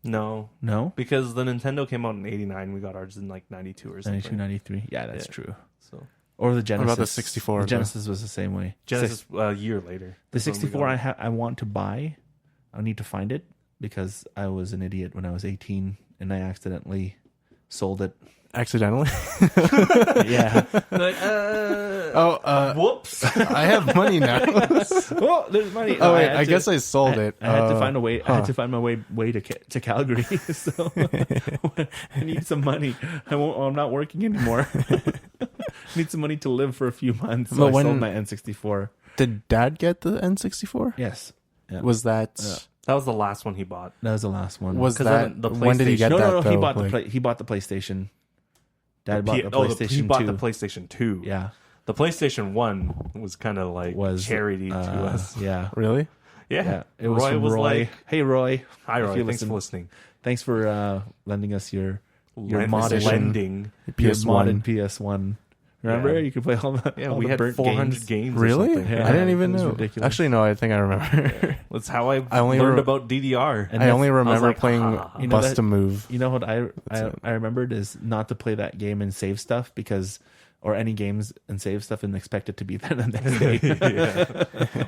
S1: No,
S2: No?
S1: because the Nintendo came out in '89. We got ours in like '92 or something.
S2: 92, 93. Yeah, that's
S1: Yeah.
S2: true.
S1: So
S2: Or the Genesis.
S3: about the 64,
S2: The
S3: though?
S2: Genesis was the same way.
S1: Genesis a year later.
S2: The
S1: is when we
S2: 64
S1: got it.
S2: I want to buy. I need to find it because I was an idiot when I was 18 and I accidentally sold it
S3: accidentally.
S2: Yeah.
S1: Like, whoops.
S3: I have money now.
S2: Oh, there's money.
S3: Oh wait,
S2: had
S3: I
S2: to-
S3: guess I sold it.
S2: I had to find a way. I
S3: huh.
S2: had to find my way to Calgary. So I need some money. I'm not working anymore. I need some money to live for a few months. So
S3: But
S2: I sold my N64.
S3: Did Dad get the N64?
S2: Yes. Yeah.
S3: Was that
S1: That was the last one he bought.
S2: That was the last one.
S3: was
S1: 'Cause
S3: that
S1: then the
S3: when did he get
S2: no,
S3: that?
S2: no, no. He
S3: though?
S2: bought
S3: Like,
S2: he bought the PlayStation. Dad bought the
S1: He
S2: PlayStation
S1: bought
S2: 2.
S1: the PlayStation 2.
S2: Yeah.
S1: The PlayStation 1 was kind of like charity to us.
S2: Yeah.
S3: really?
S2: Yeah. It was
S1: Roy
S2: from
S1: was
S2: Roy.
S1: like,
S2: Hey Roy.
S1: "Hi
S2: If
S1: Roy,
S2: you
S1: thanks
S2: listen-
S1: for listening."
S2: Thanks for lending us your
S1: Lend-
S2: modded
S1: lending.
S2: your
S3: PS1.
S2: modded PS1 Remember?
S1: Yeah.
S2: You could play all the
S1: Yeah,
S2: all
S1: we
S2: the
S1: had
S2: burnt
S1: 400 games. or
S3: Really?
S1: something.
S2: Yeah.
S3: I didn't even
S2: it was
S3: know.
S2: ridiculous.
S3: Actually, no. I think I remember.
S1: That's how I
S3: only
S1: learned
S3: re-
S1: about DDR.
S2: And
S3: I only
S1: was
S3: remember
S1: like,
S3: playing
S2: You know
S3: Bust
S2: that-
S3: a Move.
S2: You know what I
S3: it.
S2: remembered is not to play that game and save stuff or any games and save stuff and expect it to be there the next day.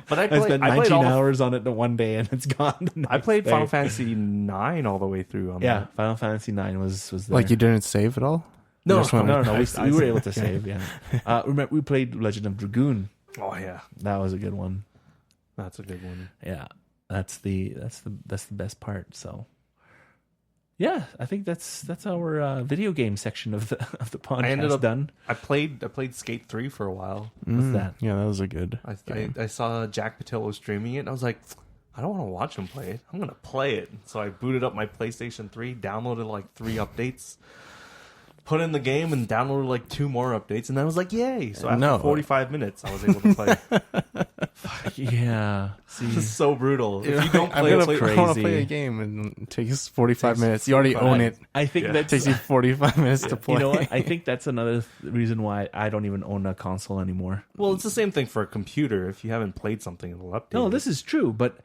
S1: But I
S2: I
S1: played,
S2: spent
S1: I played
S2: 19
S1: all the-
S2: hours on it in one day and it's gone. the
S1: I
S2: next
S1: played
S2: day.
S1: Final Fantasy 9 all the way through. On
S2: Yeah,
S1: that.
S2: Final Fantasy 9 was there.
S3: Like you didn't save at all?
S1: No,
S3: You just went-
S2: no,
S1: I
S2: we were able to save. Yeah, remember we played Legend of Dragoon.
S1: Oh yeah,
S2: That was a good one.
S1: that's a good one.
S2: Yeah, that's the best part. So, yeah, I think that's our video game section of the podcast
S1: I ended up
S2: done.
S1: I played Skate 3 for a while.
S2: What's that?
S3: Yeah, that was a good.
S1: I saw Jack Patillo streaming it, and I was like, I don't want to watch him play it. I'm gonna play it. So I booted up my PlayStation 3, downloaded like 3 updates, put in the game, and downloaded like 2 more updates, and I was like, yay! So after 45 minutes, I was able to play.
S2: Yeah, see,
S1: This is so brutal. If you don't
S3: I'm
S1: play,
S3: gonna
S1: play
S2: crazy.
S3: I want to play a game and it takes 45 minutes. You already own it.
S2: I think
S1: Yeah.
S3: It
S2: that's
S3: takes you 45 minutes to play.
S2: you know what? I think that's another reason why I don't even own a console anymore.
S1: well, it's the same thing for a computer. If you haven't played something, it'll update.
S2: No,
S1: it.
S2: this is true. But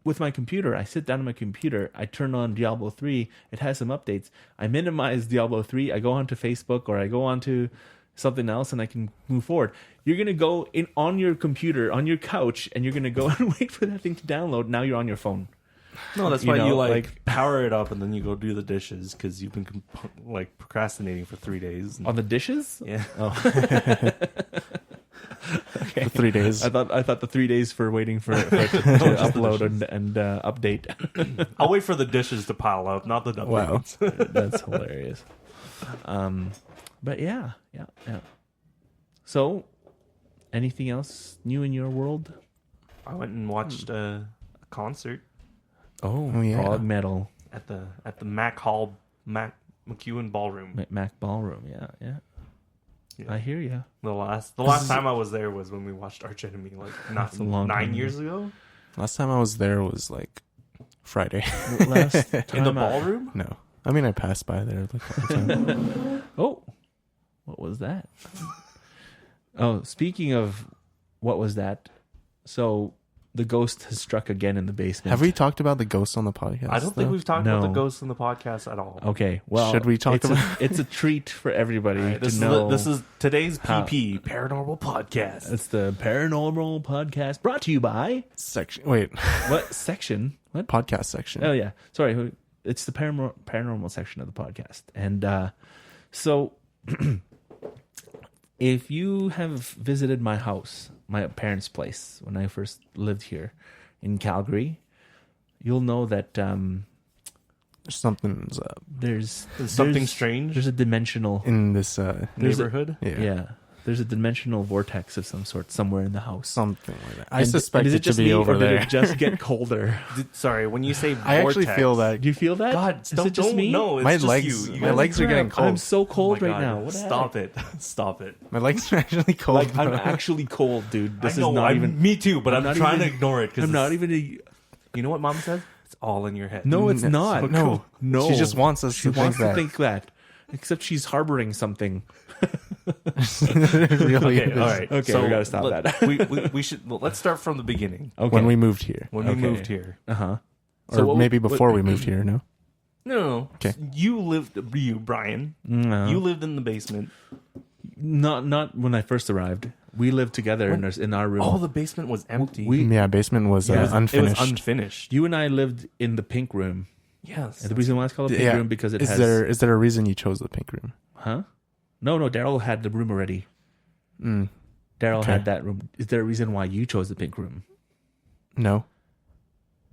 S2: with my computer, I sit down on my computer, I turn on Diablo 3. It has some updates. I minimize Diablo 3. I go onto Facebook or I go onto something else, and I can move forward. You're gonna go in on your computer on your couch, and you're gonna go and wait for that thing to download. Now you're on your phone.
S1: No, that's
S2: you
S1: why
S2: know,
S1: you
S2: like-
S1: power it up and then you go do the dishes because you've been procrastinating for 3 days.
S2: On the dishes?
S1: Yeah.
S2: Oh,
S3: For 3 days.
S2: I thought the 3 days for waiting for it to upload and update.
S1: I'll wait for the dishes to pile up, not the
S3: Wow.
S1: updates.
S2: That's hilarious. But yeah. So, anything else new in your world?
S1: I went and watched a concert
S3: Oh yeah.
S2: Prog metal,
S1: at the Mac McEwen Ballroom.
S2: Mac Ballroom. Yeah.
S1: Yeah.
S2: I hear you.
S1: The last time I was there was when we watched Arch Enemy, like
S2: That's a long time
S1: 9
S2: ago.
S1: years ago.
S3: Last time I was there was like Friday.
S2: Last time
S1: In the ballroom?
S3: No, I mean I passed by there like all the time.
S2: Oh, what was that? Oh, speaking of what was that? So the ghost has struck again in the basement.
S3: Have we talked about the ghost on the podcast?
S1: I don't think
S3: though?
S1: we've talked about
S2: No.
S1: the ghosts in the podcast at all.
S2: Okay, well,
S3: Should we talk
S2: it's
S3: about-
S2: it's a treat for everybody
S1: All right,
S2: to
S1: this,
S2: know.
S1: this is today's
S2: how-
S1: PP, Paranormal Podcast.
S2: It's the Paranormal Podcast brought to you by
S3: section. Wait,
S2: what section? What?
S3: podcast section.
S2: Oh yeah, sorry. It's the paranormal section of the podcast, and so if you have visited my house, my parents' place, when I first lived here in Calgary, you'll know that
S3: Something's up
S2: there's
S1: something strange
S2: There's a dimensional
S3: in this.
S1: neighborhood.
S2: yeah. There's a dimensional vortex of some sort somewhere in the house.
S3: Something like that. I
S2: And
S3: suspect
S2: is
S3: it to
S2: just
S3: be
S2: me,
S3: over
S2: or
S3: there.
S2: Did it just get colder?
S1: Sorry, when you say
S3: I actually
S1: vortex-
S3: feel that.
S2: Do you feel that?
S1: God,
S2: Is
S1: don't,
S2: it just
S1: don't
S2: me?
S1: No, it's
S3: My
S1: just
S3: legs-
S1: you.
S3: my
S1: You-
S3: legs are getting
S2: Crap, I'm
S3: cold.
S2: so
S1: Oh
S2: cold
S1: my
S2: right
S1: God,
S2: now. What the
S1: Stop
S2: heck?
S1: it! Stop it!
S3: My legs are actually cold.
S2: Like I'm actually cold, dude. This
S1: I know,
S2: is not
S1: I'm-
S2: even.
S1: me too, but I'm
S2: not
S1: trying
S2: even-
S1: to ignore it because
S2: I'm not even.
S1: You know what Mom says? It's all in your head.
S2: No, it's not.
S3: No,
S2: no.
S3: She just wants us
S2: She
S3: to
S2: wants
S3: think
S2: to
S3: that.
S2: think that. Except she's harboring something.
S3: It really
S1: Okay,
S3: is.
S1: all right.
S2: Okay, we gotta stop that.
S1: we should. Well, let's start from the beginning.
S2: Okay.
S3: When we moved here,
S1: When we
S2: Okay.
S1: moved here.
S2: Uh huh.
S3: or maybe before we moved here. No.
S1: No.
S3: Okay.
S1: You lived. You Brian.
S2: No.
S1: You lived in the basement.
S2: Not when I first arrived. We lived together in our room.
S1: Oh, the basement was empty.
S3: Yeah, basement was
S2: Yeah.
S3: unfinished.
S1: It was unfinished.
S2: You and I lived in the pink room.
S1: Yes.
S2: And the reason why it's called a pink room because it
S3: is
S2: has.
S3: there a reason you chose the pink room?
S2: Huh? No, Daryl had the room already.
S3: Mm.
S2: Daryl
S3: Okay.
S2: had that room. Is there a reason why you chose the pink room?
S3: No.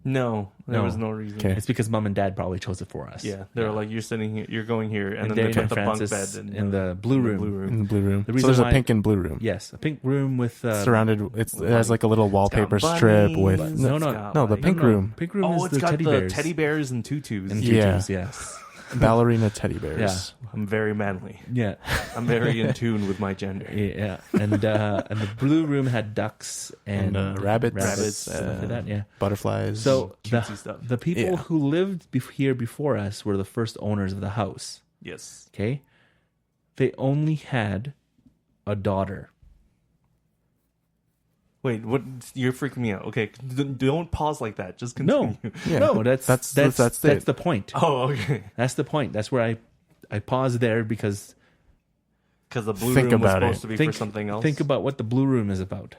S1: No, there
S2: No.
S1: was no reason.
S3: Okay.
S2: It's because Mom and Dad probably chose it for us.
S1: Yeah, they were like, "You're sitting here, you're going here," and then
S2: Dave
S1: they put
S2: and
S1: the bunk
S2: Francis
S1: bed
S2: in the blue room.
S3: In the blue room.
S2: The
S3: So
S2: reason
S3: there's
S2: why-
S3: a pink and blue room.
S2: Yes, a pink room with
S3: Surrounded. It has like a little wallpaper
S1: got
S3: strip
S1: bunnies,
S3: with.
S1: it's
S2: no,
S1: got,
S3: no, the
S1: like-
S3: pink room.
S2: Pink room
S1: Oh,
S2: is
S1: it's
S2: the
S1: got
S2: teddy
S1: the
S2: bears
S1: teddy bears and tutus.
S2: and
S3: Yeah.
S2: tutus. Yes.
S3: Ballerina teddy bears.
S1: I'm very manly.
S2: Yeah.
S1: I'm very in tune with my gender.
S2: Yeah, and the blue room had ducks and,
S3: Rabbits,
S2: stuff like that. Yeah.
S3: Butterflies.
S2: So
S1: Cutesy stuff.
S2: the people
S3: Yeah.
S2: who lived here before us were the first owners of the house.
S1: Yes.
S2: Okay, they only had a daughter.
S1: Wait, what? You're freaking me out. Okay, don't pause like that. Just continue.
S2: No,
S3: Yeah.
S2: no, that's
S3: it.
S2: the point.
S1: Oh, okay.
S2: That's the point. That's where I paused there because
S1: Because the blue
S3: Think
S1: room was
S3: about
S1: supposed
S3: it.
S1: to be
S2: think
S1: for something else.
S2: Think about what the blue room is about.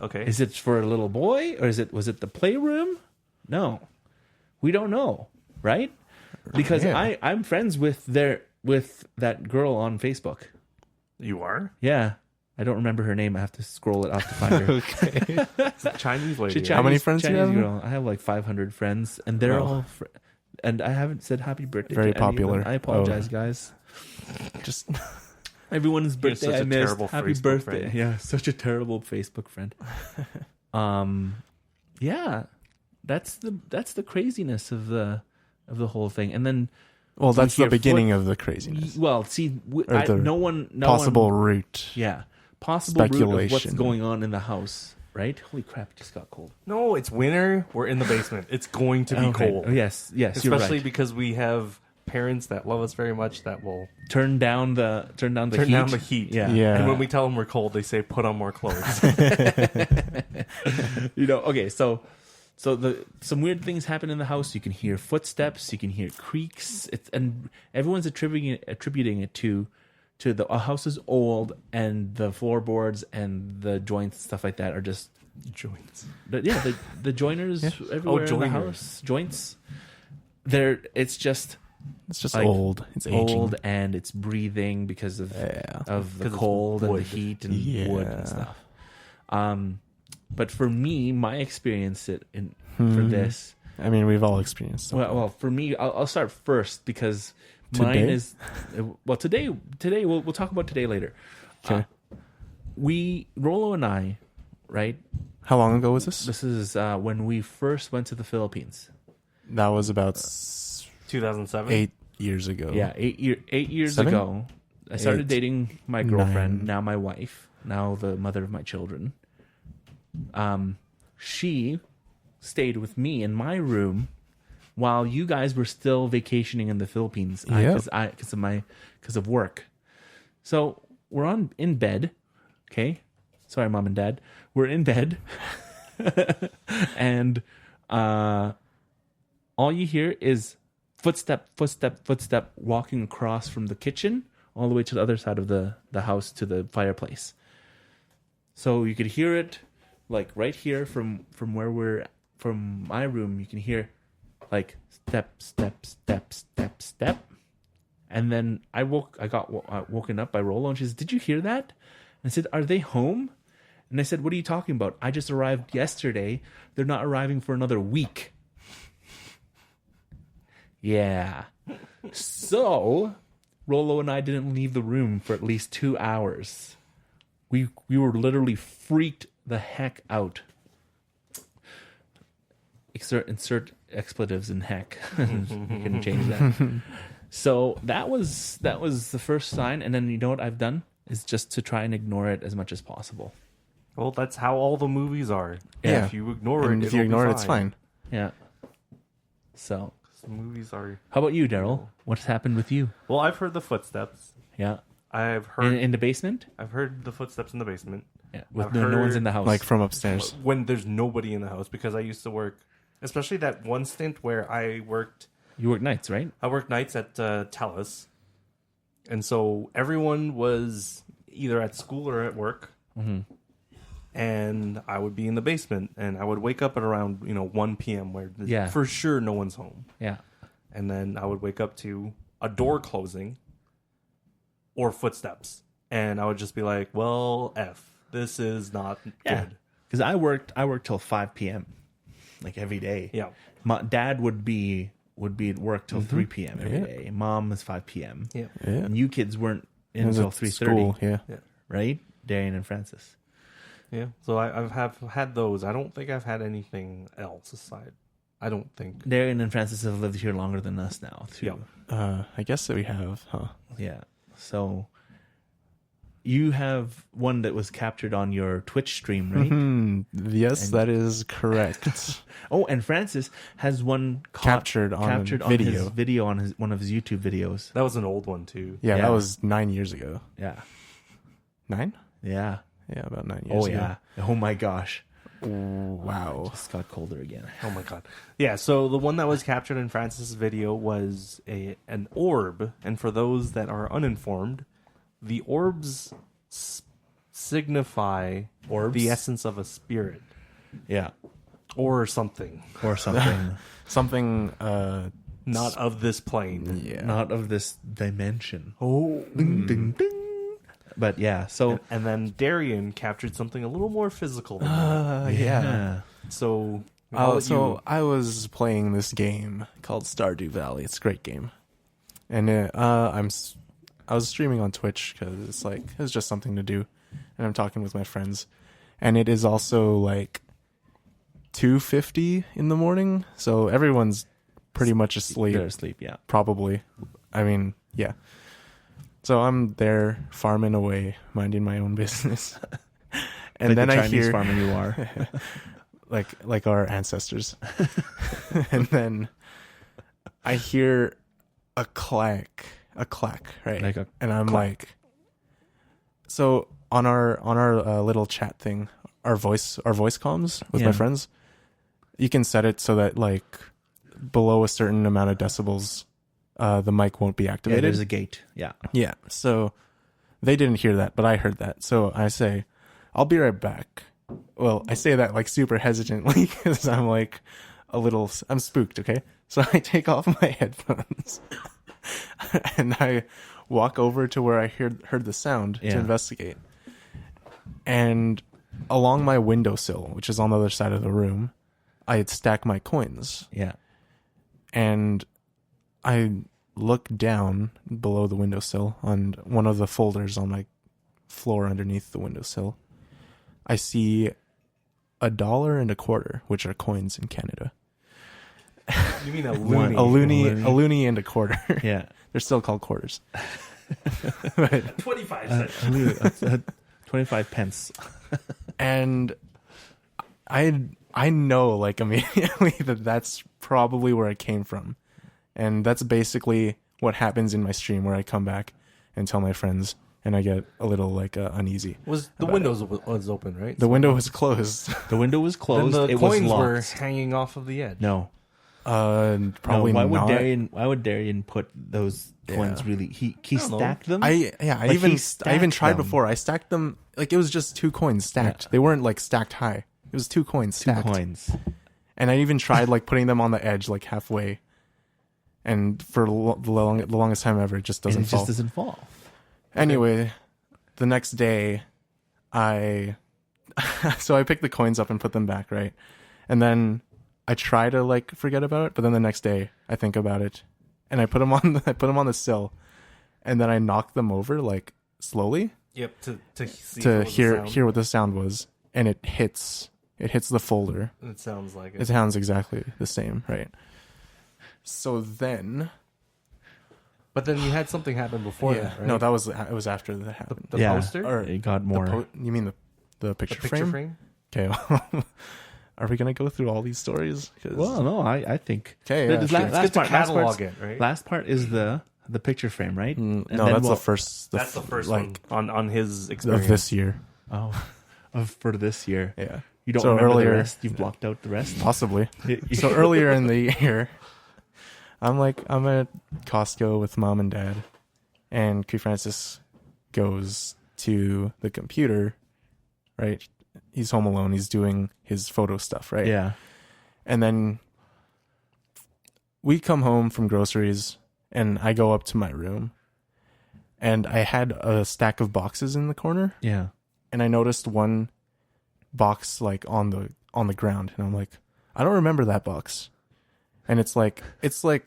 S1: Okay.
S2: Is it for a little boy or was it the playroom? No, we don't know, right? Because
S3: Yeah.
S2: I'm friends with that girl on Facebook.
S1: You are?
S2: Yeah, I don't remember her name. I have to scroll it up to find her.
S3: okay.
S1: It's a Chinese lady.
S2: She's
S3: How many friends do you
S2: Chinese
S3: have?
S2: girl. I have like 500 friends, and they're
S3: Oh.
S2: all. And I haven't said happy birthday.
S3: Very
S2: to any of them.
S3: popular.
S2: I apologize, guys.
S3: Just
S2: Everyone's birthday
S1: such
S2: I
S1: a
S2: missed.
S1: terrible
S2: Happy
S1: Facebook
S2: birthday!
S1: friend.
S2: Yeah, such a terrible Facebook friend. Yeah, that's the craziness of the whole thing. And then,
S3: well, that's
S2: hear
S3: the beginning of the craziness.
S2: well, see,
S3: Or the
S2: no one
S3: Possible route.
S2: yeah, possible root of what's
S3: Speculation.
S2: going on in the house. Right? Holy crap! It just got cold.
S1: No, it's winter. We're in the basement. It's going to be
S2: Okay.
S1: cold.
S2: Oh, yes,
S1: Especially
S2: you're right.
S1: because we have parents that love us very much that will
S2: Turn down the
S1: turn
S2: heat.
S1: down the heat.
S2: Yeah.
S3: Yeah.
S1: And when we tell them we're cold, they say, put on more clothes.
S2: Okay, so some weird things happen in the house. You can hear footsteps, you can hear creaks, and everyone's attributing it to the house is old and the floorboards and the joints, stuff like that, are just
S1: Joints.
S2: the joiners everywhere in the
S1: joiners.
S2: house, joints. It's just
S3: It's just
S2: like,
S3: old. It's aging.
S2: old and it's breathing because of
S3: Yeah.
S2: the
S1: 'Cause it's
S2: cold and the
S1: wood.
S2: heat and wood and
S3: Yeah.
S2: stuff. But for me, my experience for this,
S3: I mean, we've all experienced something.
S2: well, for me, I'll start first because
S3: Today?
S2: mine is today. We'll talk about today later.
S3: Okay.
S2: Rollo and I, right?
S3: How long ago was this?
S2: This is when we first went to the Philippines.
S3: That was about
S1: 2007?
S3: 8 years ago.
S2: Yeah, 8 years
S3: 7?
S2: ago, I started
S3: 8,
S2: dating my girlfriend,
S3: 9.
S2: now my wife, now the mother of my children. She stayed with me in my room while you guys were still vacationing in the Philippines
S3: Yep.
S2: because of work. So we're in bed, okay? Sorry, Mom and Dad. We're in bed, and all you hear is footstep walking across from the kitchen all the way to the other side of the house to the fireplace. So you could hear it like right here from my room. You can hear like step. And then I got woken up by Rollo, and she says, "Did you hear that?" And I said, "Are they home?" And I said, "What are you talking about? I just arrived yesterday. They're not arriving for another week." Yeah. So Rollo and I didn't leave the room for at least 2 hours. We were literally freaked the heck out. Insert expletives in heck. You can change that. So that was the first sign, and then you know what I've done is just to try and ignore it as much as possible.
S1: Well, that's how all the movies are.
S3: Yeah.
S1: If you ignore
S3: And
S1: it,
S3: if you ignore it, it's fine.
S2: Yeah. So,
S1: The movies are.
S2: how about you, Daryl? What's happened with you?
S1: Well, I've heard the footsteps.
S2: Yeah.
S1: I've heard.
S2: In the basement?
S1: I've heard the footsteps in the basement.
S2: Yeah. With
S1: I've
S2: no one's
S1: heard,
S2: in the house.
S3: Like from upstairs.
S1: When there's nobody in the house, because I used to work, especially that one stint where I worked
S2: you work nights, right?
S1: nights at TELUS, and so everyone was either at school or at work, and I would be in the basement, and I would wake up at around 1 p.m. where for sure no one's home,
S2: Yeah.
S1: and then I would wake up to a door closing, or footsteps. And I would just be like, well, F, this is not good.
S2: Because I worked till 5 p.m. like every day.
S1: Yeah.
S2: My dad would be at work till 3 p.m. every day. Mom is 5 p.m.
S1: Yeah.
S3: Yeah.
S2: And you kids weren't in
S3: It was
S2: until
S3: at
S2: 3:30.
S3: school, yeah.
S2: Right? Darian and Francis.
S1: Yeah. So I've had those. I don't think I've had anything else aside. I don't think.
S2: Darian and Francis have lived here longer than us now, too.
S1: Yeah.
S3: I guess that we have, huh?
S2: Yeah. So you have one that was captured on your Twitch stream, right?
S3: Yes,
S2: And-
S3: that is correct.
S2: Oh, and Francis has one
S3: Captured on video.
S2: his video on one of his YouTube videos.
S1: That was an old one too.
S3: Yeah,
S2: Yeah.
S3: that was 9 years ago.
S2: Yeah.
S3: 9?
S2: Yeah.
S3: Yeah, about 9 years
S2: Oh
S3: ago.
S2: yeah. Oh my gosh.
S3: Wow.
S2: It's got colder again.
S1: Oh my god. Yeah, so the one that was captured in Francis' video was an orb, and for those that are uninformed, the orbs signify
S2: Orbs?
S1: the essence of a spirit
S2: Yeah.
S1: or something
S2: Or something.
S3: Something,
S1: not of this plane.
S3: yeah.
S2: Not of this dimension.
S1: Oh.
S2: Ding, ding, ding. But yeah, so
S1: And then Darian captured something a little more physical than that.
S3: Yeah.
S1: So I'll let
S3: So I was playing this game called Stardew Valley. It's a great game, and I was streaming on Twitch because it was just something to do, and I'm talking with my friends, and it is also like 2:50 in the morning, so everyone's pretty much asleep.
S2: they're asleep, yeah.
S3: Probably. I mean, yeah. So I'm there farming away, minding my own business, and
S2: Like
S3: then
S2: the
S3: I
S2: Chinese
S3: hear
S2: farmer you are.
S3: like our ancestors. And then I hear a clack, right?
S2: Like a
S3: and I'm like, so on our little chat thing, our voice comms with
S2: Yeah.
S3: my friends, you can set it so that like below a certain amount of decibels, the mic won't be
S2: Yeah,
S3: activated.
S2: there's a gate. Yeah.
S3: Yeah. So they didn't hear that, but I heard that. So I say, I'll be right back. Well, I say that like super hesitantly because I'm like I'm spooked. Okay. So I take off my headphones and I walk over to where I heard the sound
S2: Yeah.
S3: to investigate. And along my windowsill, which is on the other side of the room, I had stacked my coins.
S2: Yeah.
S3: And I look down below the windowsill on one of the folders on my floor underneath the windowsill. I see $1 and a quarter, which are coins in Canada.
S1: you mean a loony.
S3: A loony and a quarter.
S2: Yeah.
S3: They're still called quarters.
S1: 25 cents.
S2: 25 pence.
S3: And I know like immediately that's probably where it came from. And that's basically what happens in my stream where I come back and tell my friends and I get a little like uneasy.
S1: Was the windows was open, right?
S3: The window was closed.
S2: The window was
S1: Then
S2: closed.
S1: the
S2: It was
S1: coins were
S2: locked.
S1: hanging off of the edge.
S2: No.
S3: Probably
S2: no,
S3: not.
S2: Why would Darian put those coins
S3: Yeah.
S2: really? He
S1: don't know.
S2: stacked them.
S3: I
S2: Like,
S3: even
S2: he
S3: tried
S2: stacked
S3: before. I stacked them like it was just 2 coins stacked.
S2: Yeah.
S3: They weren't like stacked high. It was 2 coins
S2: Two
S3: stacked.
S2: coins.
S3: And I even tried like putting them on the edge like halfway. And for the longest time ever, it just
S2: And
S3: doesn't
S2: it
S3: fall.
S2: just doesn't fall.
S3: Anyway, the next day, so I picked the coins up and put them back, right? And then I try to like forget about it, but then the next day I think about it, and I put them on the sill, and then I knock them over like slowly
S1: Yep. To see
S3: to
S1: what was the sound.
S3: hear what the sound was, and it hits the folder.
S1: It sounds like
S3: It
S1: it.
S3: sounds exactly the same, right? So then,
S1: But then you had something happen before that, right?
S3: no, it was after that happened.
S1: the
S2: Yeah.
S1: poster,
S3: Or
S2: It got more.
S3: you mean the picture,
S1: the picture frame.
S3: Okay. Are we gonna go through all these stories? 'Cause-
S2: Well, no, I think.
S3: Okay,
S2: The-
S3: yeah,
S2: the
S3: sure.
S2: la-
S1: It's
S2: last
S1: good to
S2: part, last
S1: catalog
S2: part's-
S1: it, right?
S2: Last part is the picture frame, right? And
S3: no,
S2: then
S3: that's
S2: we'll-
S3: the first.
S1: That's the first
S3: like,
S1: one on his experience.
S3: of this year.
S2: Oh, for this year.
S3: Yeah,
S2: You don't
S3: So
S2: remember
S3: earlier-
S2: the rest. You've blocked out the rest.
S3: possibly. So earlier in the year, I'm at Costco with mom and dad, and Cree Francis goes to the computer. Right, he's home alone. He's doing his photo stuff. Right.
S2: Yeah.
S3: And then we come home from groceries and I go up to my room and I had a stack of boxes in the corner,
S2: Yeah.
S3: and I noticed one box like on the ground, and I'm like, I don't remember that box. And it's like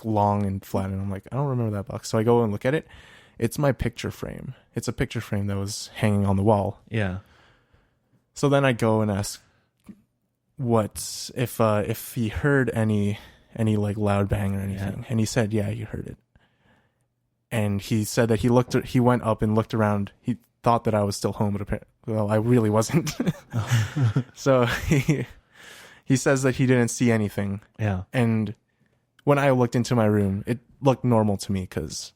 S3: long and flat, and I'm like, I don't remember that box. So I go and look at it. It's my picture frame. It's a picture frame that was hanging on the wall.
S2: Yeah.
S3: So then I go and ask what if he heard any like loud bang or anything. And he said, yeah, you heard it. And he said that he went up and looked around. He thought that I was still home, but apparently, well, I really wasn't. So he says that he didn't see anything.
S2: Yeah.
S3: And when I looked into my room, it looked normal to me because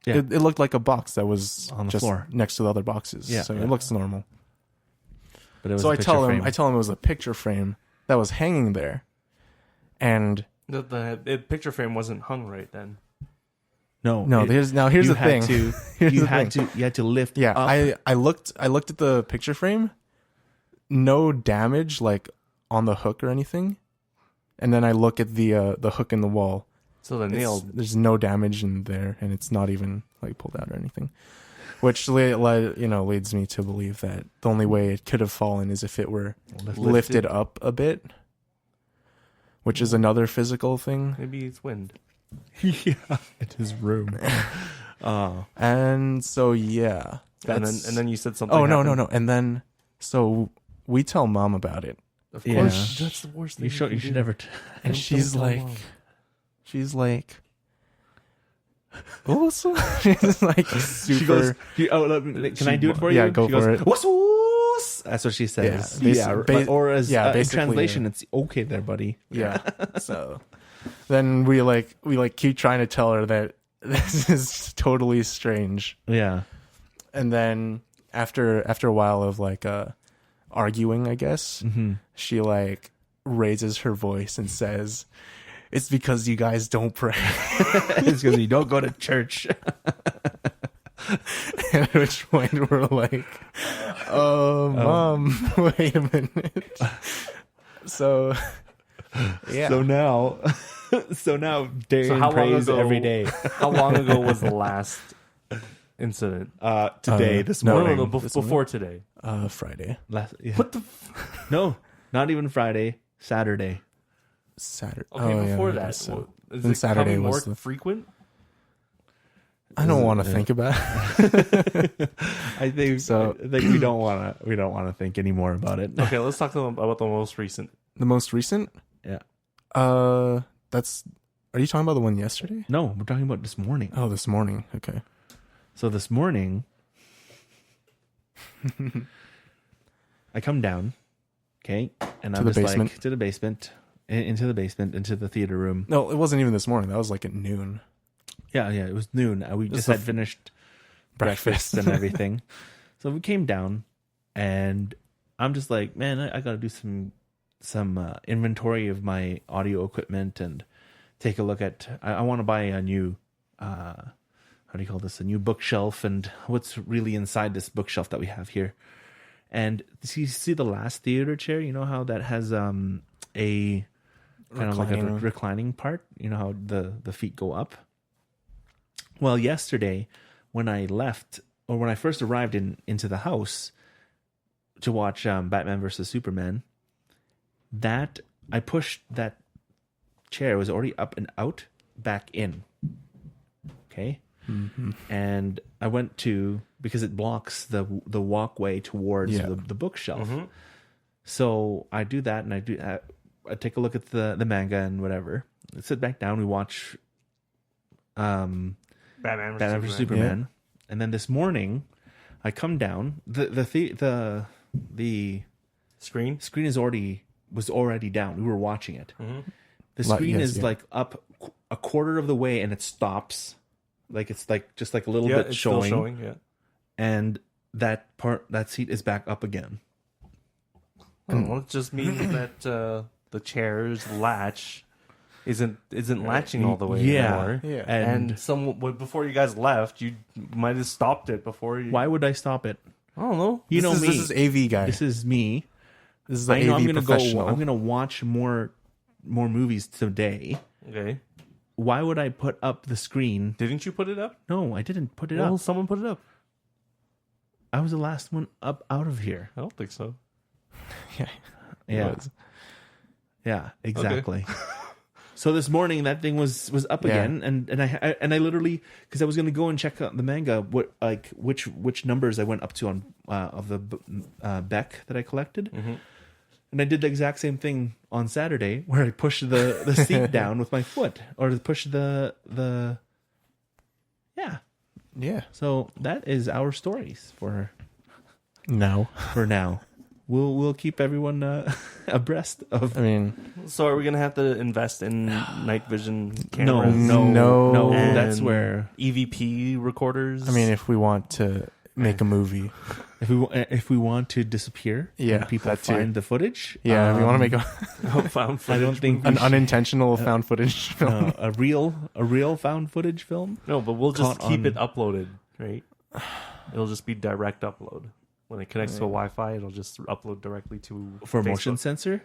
S3: it looked like a box that was
S2: on the
S3: just
S2: floor
S3: next to the other boxes.
S2: Yeah,
S3: So
S2: yeah.
S3: it looks normal.
S2: But it was
S3: So
S2: a
S3: I
S2: picture
S3: tell
S2: frame.
S3: him it was a picture frame that was hanging there. And
S1: The picture frame wasn't hung right then.
S2: No.
S3: here's the thing.
S2: You had to lift
S3: Yeah,
S2: up.
S3: I looked at the picture frame. No damage like on the hook or anything. And then I look at the hook in the wall.
S1: So the nail.
S3: There's no damage in there, and it's not even like pulled out or anything. Which leads me to believe that the only way it could have fallen is if it were lifted up a bit, which is another physical thing.
S1: Maybe it's wind.
S2: Yeah, in his room.
S3: And so yeah,
S1: And then you said something.
S3: oh no,
S1: happened.
S3: and then so we tell Mom about it,
S1: Of
S2: Yeah.
S1: course, that's the worst thing.
S2: You should
S1: do.
S2: never.
S3: and
S1: Don't
S3: she's
S1: tell
S3: like,
S1: Mom.
S3: also she's like super.
S2: She goes, can I do it for you?
S3: Yeah, go
S2: She
S3: for
S2: goes,
S3: it.
S2: "Wuss, wuss." That's what she says. Or as in
S3: basically,
S2: translation, it's okay there, buddy.
S3: Yeah. So then we keep trying to tell her that this is totally strange.
S2: Yeah.
S3: And then after a while of like arguing, I guess, she like raises her voice and says, "It's because you guys don't pray."
S2: It's because you don't go to church.
S3: At which point we're like, "Oh, Mom, wait a minute." So yeah.
S2: So now Darian prays every day.
S1: How long ago was the last incident?
S2: Today, this
S3: no,
S2: morning.
S1: No, before today.
S3: Friday.
S2: What the? No, not even Friday. Saturday.
S3: Saturday.
S1: Okay, before that,
S3: So
S1: is
S3: then
S1: it
S3: Saturday
S1: becoming more
S3: was the-
S1: frequent?
S3: I don't want to think about it.
S2: I think
S3: So-
S2: I think we don't want to think anymore about it.
S1: Okay, let's talk about the most recent.
S3: The most recent?
S2: Yeah.
S3: Are you talking about the one yesterday?
S2: No, we're talking about this morning.
S3: Oh, this morning. Okay.
S2: So this morning, I come down, okay, and
S3: To
S2: I'm
S3: the
S2: just
S3: basement.
S2: like to the basement, into the basement, into the theater room.
S3: No, it wasn't even this morning. That was like at noon.
S2: Yeah, it was noon. We just
S3: the
S2: had finished breakfast and everything. So we came down, and I'm just like, man, I got to do some inventory of my audio equipment and take a look at. I want to buy a new, how do you call this? A new bookshelf and what's really inside this bookshelf that we have here. And you see the last theater chair? You know how that has a kind of like a reclining part? You know how the feet go up? Well, yesterday when I left, or when I first arrived into the house to watch Batman versus Superman, that I pushed that chair, was already up and out, back in. Okay?
S3: Mm-hmm.
S2: And I went to, because it blocks the walkway towards the bookshelf.
S1: Mm-hmm.
S2: So I do that, and I take a look at the manga and whatever. I sit back down, we watch
S1: Batman
S2: vs Superman. And then this morning, I come down. The
S1: screen.
S2: screen was already down. We were watching it.
S1: Mm-hmm.
S2: The screen is like up a quarter of the way, and it stops. Like it's like just like a little bit
S1: it's
S2: showing.
S1: still showing. Yeah.
S2: And that seat is back up again.
S1: Well, it just means that the chair's latch isn't latching all the way anymore.
S3: Yeah.
S1: And before you guys left, you might have stopped it before you.
S2: Why would I stop it?
S1: I don't know.
S2: You know me.
S3: This is AV guy.
S2: This is me.
S3: This is the
S2: I know
S3: AV
S2: I'm gonna
S3: professional.
S2: go. I'm gonna watch more movies today.
S1: Okay.
S2: why would I put up the screen?
S1: Didn't you put it up?
S2: No, I didn't put it
S1: Well,
S2: up.
S1: someone put it up.
S2: I was the last one up out of here.
S1: I don't think so.
S3: Yeah.
S2: Yeah.
S3: It was.
S2: Yeah, exactly. So this morning that thing was up again, and I literally, because I was going to go and check out the manga, which numbers I went up to on of the Beck that I collected, and I did the exact same thing on Saturday where I pushed the seat down with my foot, or push the
S3: Yeah.
S2: So that is our stories for
S3: No.
S2: now. We'll keep everyone abreast of.
S3: I mean,
S1: So are we gonna have to invest in night vision cameras?
S2: No.
S1: And
S2: That's where
S1: EVP recorders.
S3: I mean, if we want to make a movie,
S2: if we want to disappear,
S3: Yeah,
S2: and people
S3: that too.
S2: find the footage.
S3: we want to make
S1: found
S2: I don't think
S3: an unintentional found footage film.
S2: a real found footage film.
S1: No, but we'll just
S2: Caught
S1: keep
S2: on-
S1: it uploaded, right? It'll just be direct upload. When it connects to a Wi-Fi, it'll just upload directly to
S2: For
S1: Facebook.
S2: motion sensor.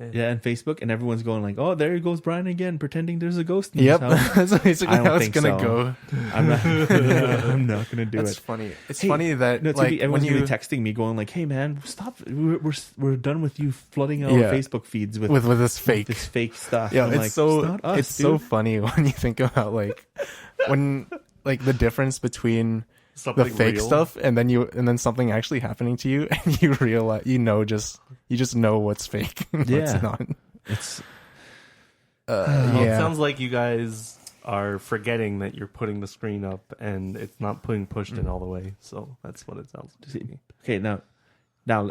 S1: Yeah.
S2: Yeah, and Facebook, and everyone's going like, "Oh, there goes Brian again, pretending there's a ghost in
S3: Yep,
S2: his house."
S3: that's basically
S2: I don't
S3: how it's
S2: think
S3: gonna
S2: so.
S3: go.
S2: I'm not. I'm not gonna do
S3: That's
S2: it.
S3: funny. It's
S2: Hey,
S3: funny that
S2: No, it's
S3: like
S2: gonna be, everyone's
S3: when
S2: gonna
S3: you
S2: be texting me, going like, "Hey, man, stop! We're done with you flooding our
S3: Yeah.
S2: Facebook feeds with
S3: with this fake.
S2: this fake stuff."
S3: Yeah,
S2: I'm
S3: it's
S2: like,
S3: so
S2: not us,
S3: it's so
S2: dude."
S3: funny when you think about like when like the difference between
S1: Something
S3: the fake
S1: real.
S3: stuff and then something actually happening to you, and you realize you just know what's fake and
S2: Yeah.
S3: what's not.
S2: It's
S1: Well,
S3: Yeah.
S1: it sounds like you guys are forgetting that you're putting the screen up and it's not being pushed in all the way. So that's what it sounds like to me.
S2: okay. Now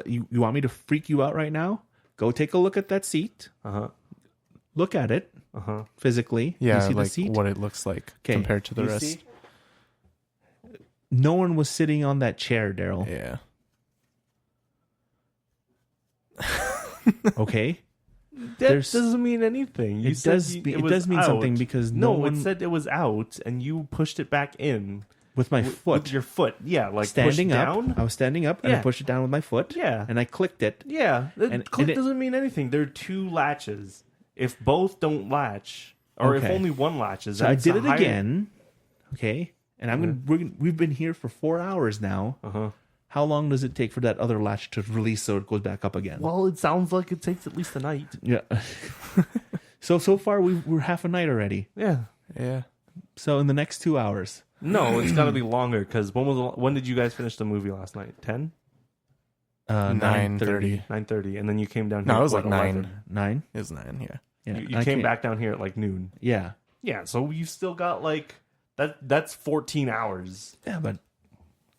S2: you want me to freak you out right now? Go take a look at that seat. Look at it physically.
S3: Yeah,
S2: You see
S3: like
S2: the seat?
S3: what it looks like
S2: Okay,
S3: compared to the
S2: you
S3: rest.
S2: see? No one was sitting on that chair, Daryl.
S3: Yeah.
S2: Okay.
S1: That
S2: There's-
S1: doesn't mean anything. You
S2: It
S1: said
S2: does. It
S1: was
S2: does mean
S1: out.
S2: something because no
S1: No,
S2: one
S1: it said it was out and you pushed it back in
S2: with my
S1: with
S2: foot
S1: your foot. Yeah, like
S2: standing
S1: pushed
S2: up.
S1: down.
S2: I was standing up and I
S1: Yeah.
S2: pushed it down with my foot.
S1: Yeah.
S2: And I clicked it.
S1: Yeah,
S2: And
S1: click
S2: it-
S1: doesn't mean anything. There are two latches. If both don't latch, or if
S2: Okay.
S1: only one latches,
S2: So
S1: then
S2: I
S1: it's
S2: did
S1: a
S2: it
S1: higher-
S2: again. Okay. And we've been here for 4 hours now. How long does it take for that other latch to release so it goes back up again?
S1: Well, it sounds like it takes at least a night.
S2: Yeah. so far we're half a night already.
S1: Yeah.
S3: Yeah.
S2: So in the next 2 hours.
S1: No, it's got to be longer because when did you guys finish the movie last night? 10?
S3: 9:30.
S1: 9:30, and then you came down here.
S3: No, it was
S1: at
S3: like 9.
S2: 9.
S3: It was 9. Yeah.
S2: Yeah.
S1: You came back down here at like noon.
S2: Yeah.
S1: Yeah, so you've still got like that's 14 hours.
S2: Yeah, but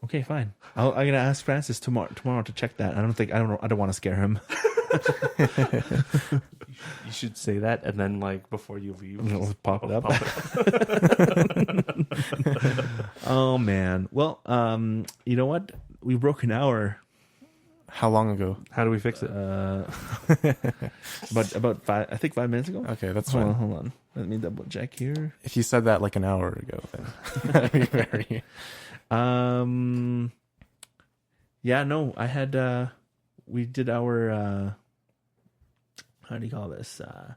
S2: okay, fine. I'm gonna ask Francis tomorrow to check that. I don't want to scare him.
S1: You should say that, and then like before you leave,
S2: We'll pop it up.
S1: pop it up.
S2: Oh man. Well, you know what? We broke an hour.
S3: How long ago?
S1: How do we fix it?
S2: About 5 minutes ago.
S3: Okay, that's fine.
S2: Hold on. Let me double check here.
S3: If you said that like an hour ago, then that'd be very.
S2: Yeah, no, I had we did our how do you call this? A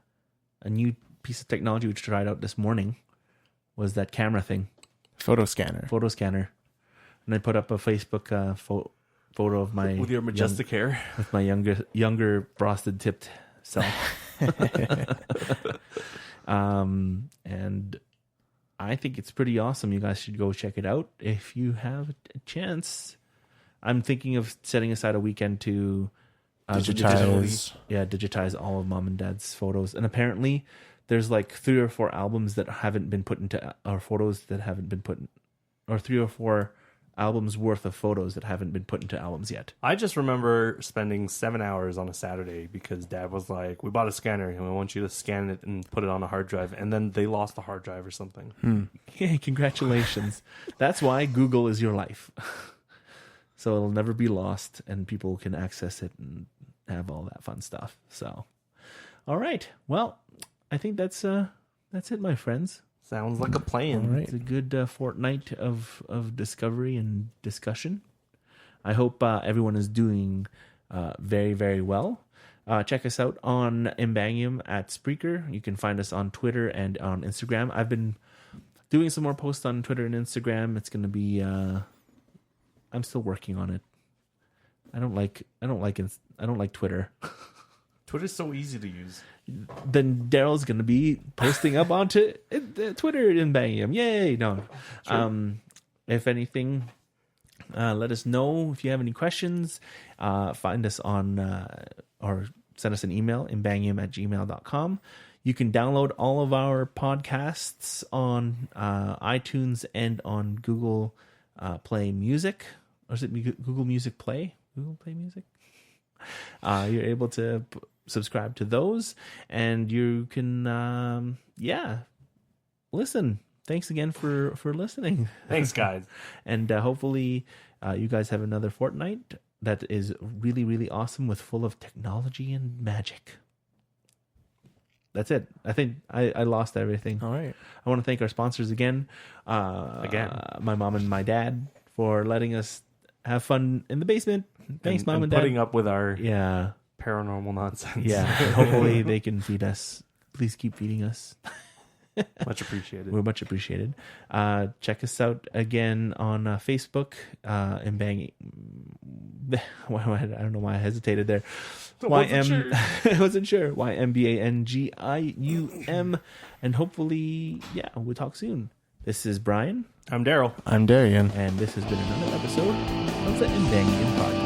S2: new piece of technology which tried out this morning was that camera thing,
S3: Photo scanner.
S2: photo scanner. And I put up a Facebook photo of my
S1: With your majestic hair.
S2: with my younger frosted tipped self. And I think it's pretty awesome. You guys should go check it out if you have a chance. I'm thinking of setting aside a weekend to digitize all of mom and dad's photos. And apparently there's like 3 or 4 albums that haven't been put into, or photos that haven't been put in, or 3 or 4 albums worth of photos that haven't been put into albums yet.
S1: I just remember spending 7 hours on a Saturday because Dad was like, "We bought a scanner and we want you to scan it and put it on a hard drive." And then they lost the hard drive or something.
S2: Hey, congratulations. That's why Google is your life. So it'll never be lost and people can access it and have all that fun stuff. So, all right. Well, I think that's it, my friends.
S1: Sounds like a plan.
S3: All right.
S2: It's a good fortnight of discovery and discussion. I hope everyone is doing very, very well. Check us out on Imbangium at Spreaker. You can find us on Twitter and on Instagram. I've been doing some more posts on Twitter and Instagram. It's going to be. I'm still working on it. I don't like Twitter.
S1: Twitter's so easy to use.
S2: Then Daryl's going to be posting up onto Twitter in Bangium. Yay! No.
S1: Sure.
S2: If anything, let us know if you have any questions. Find us on or send us an email, imbangium@gmail.com. You can download all of our podcasts on iTunes and on Google Play Music. Or is it Google Music Play? Google Play Music? You're able to subscribe to those, and you can, listen. Thanks again for listening.
S1: Thanks, guys.
S2: And hopefully you guys have another fortnight that is really, really awesome with full of technology and magic. That's it. I think I lost everything.
S3: All right.
S2: I want to thank our sponsors again. My mom and my dad for letting us have fun in the basement. Thanks, Mom and Dad.
S1: Putting up with our
S2: Yeah.
S1: paranormal nonsense.
S2: Yeah. Hopefully they can feed us. Please keep feeding us.
S1: Much appreciated.
S2: We're much appreciated. Check us out again on Facebook. And bang. I don't know why I hesitated there. I wasn't sure. YMBANGIUM. And hopefully, we'll talk soon. This is Brian.
S1: I'm Daryl.
S3: I'm Darian.
S2: And this has been another episode of the Imbangian Podcast.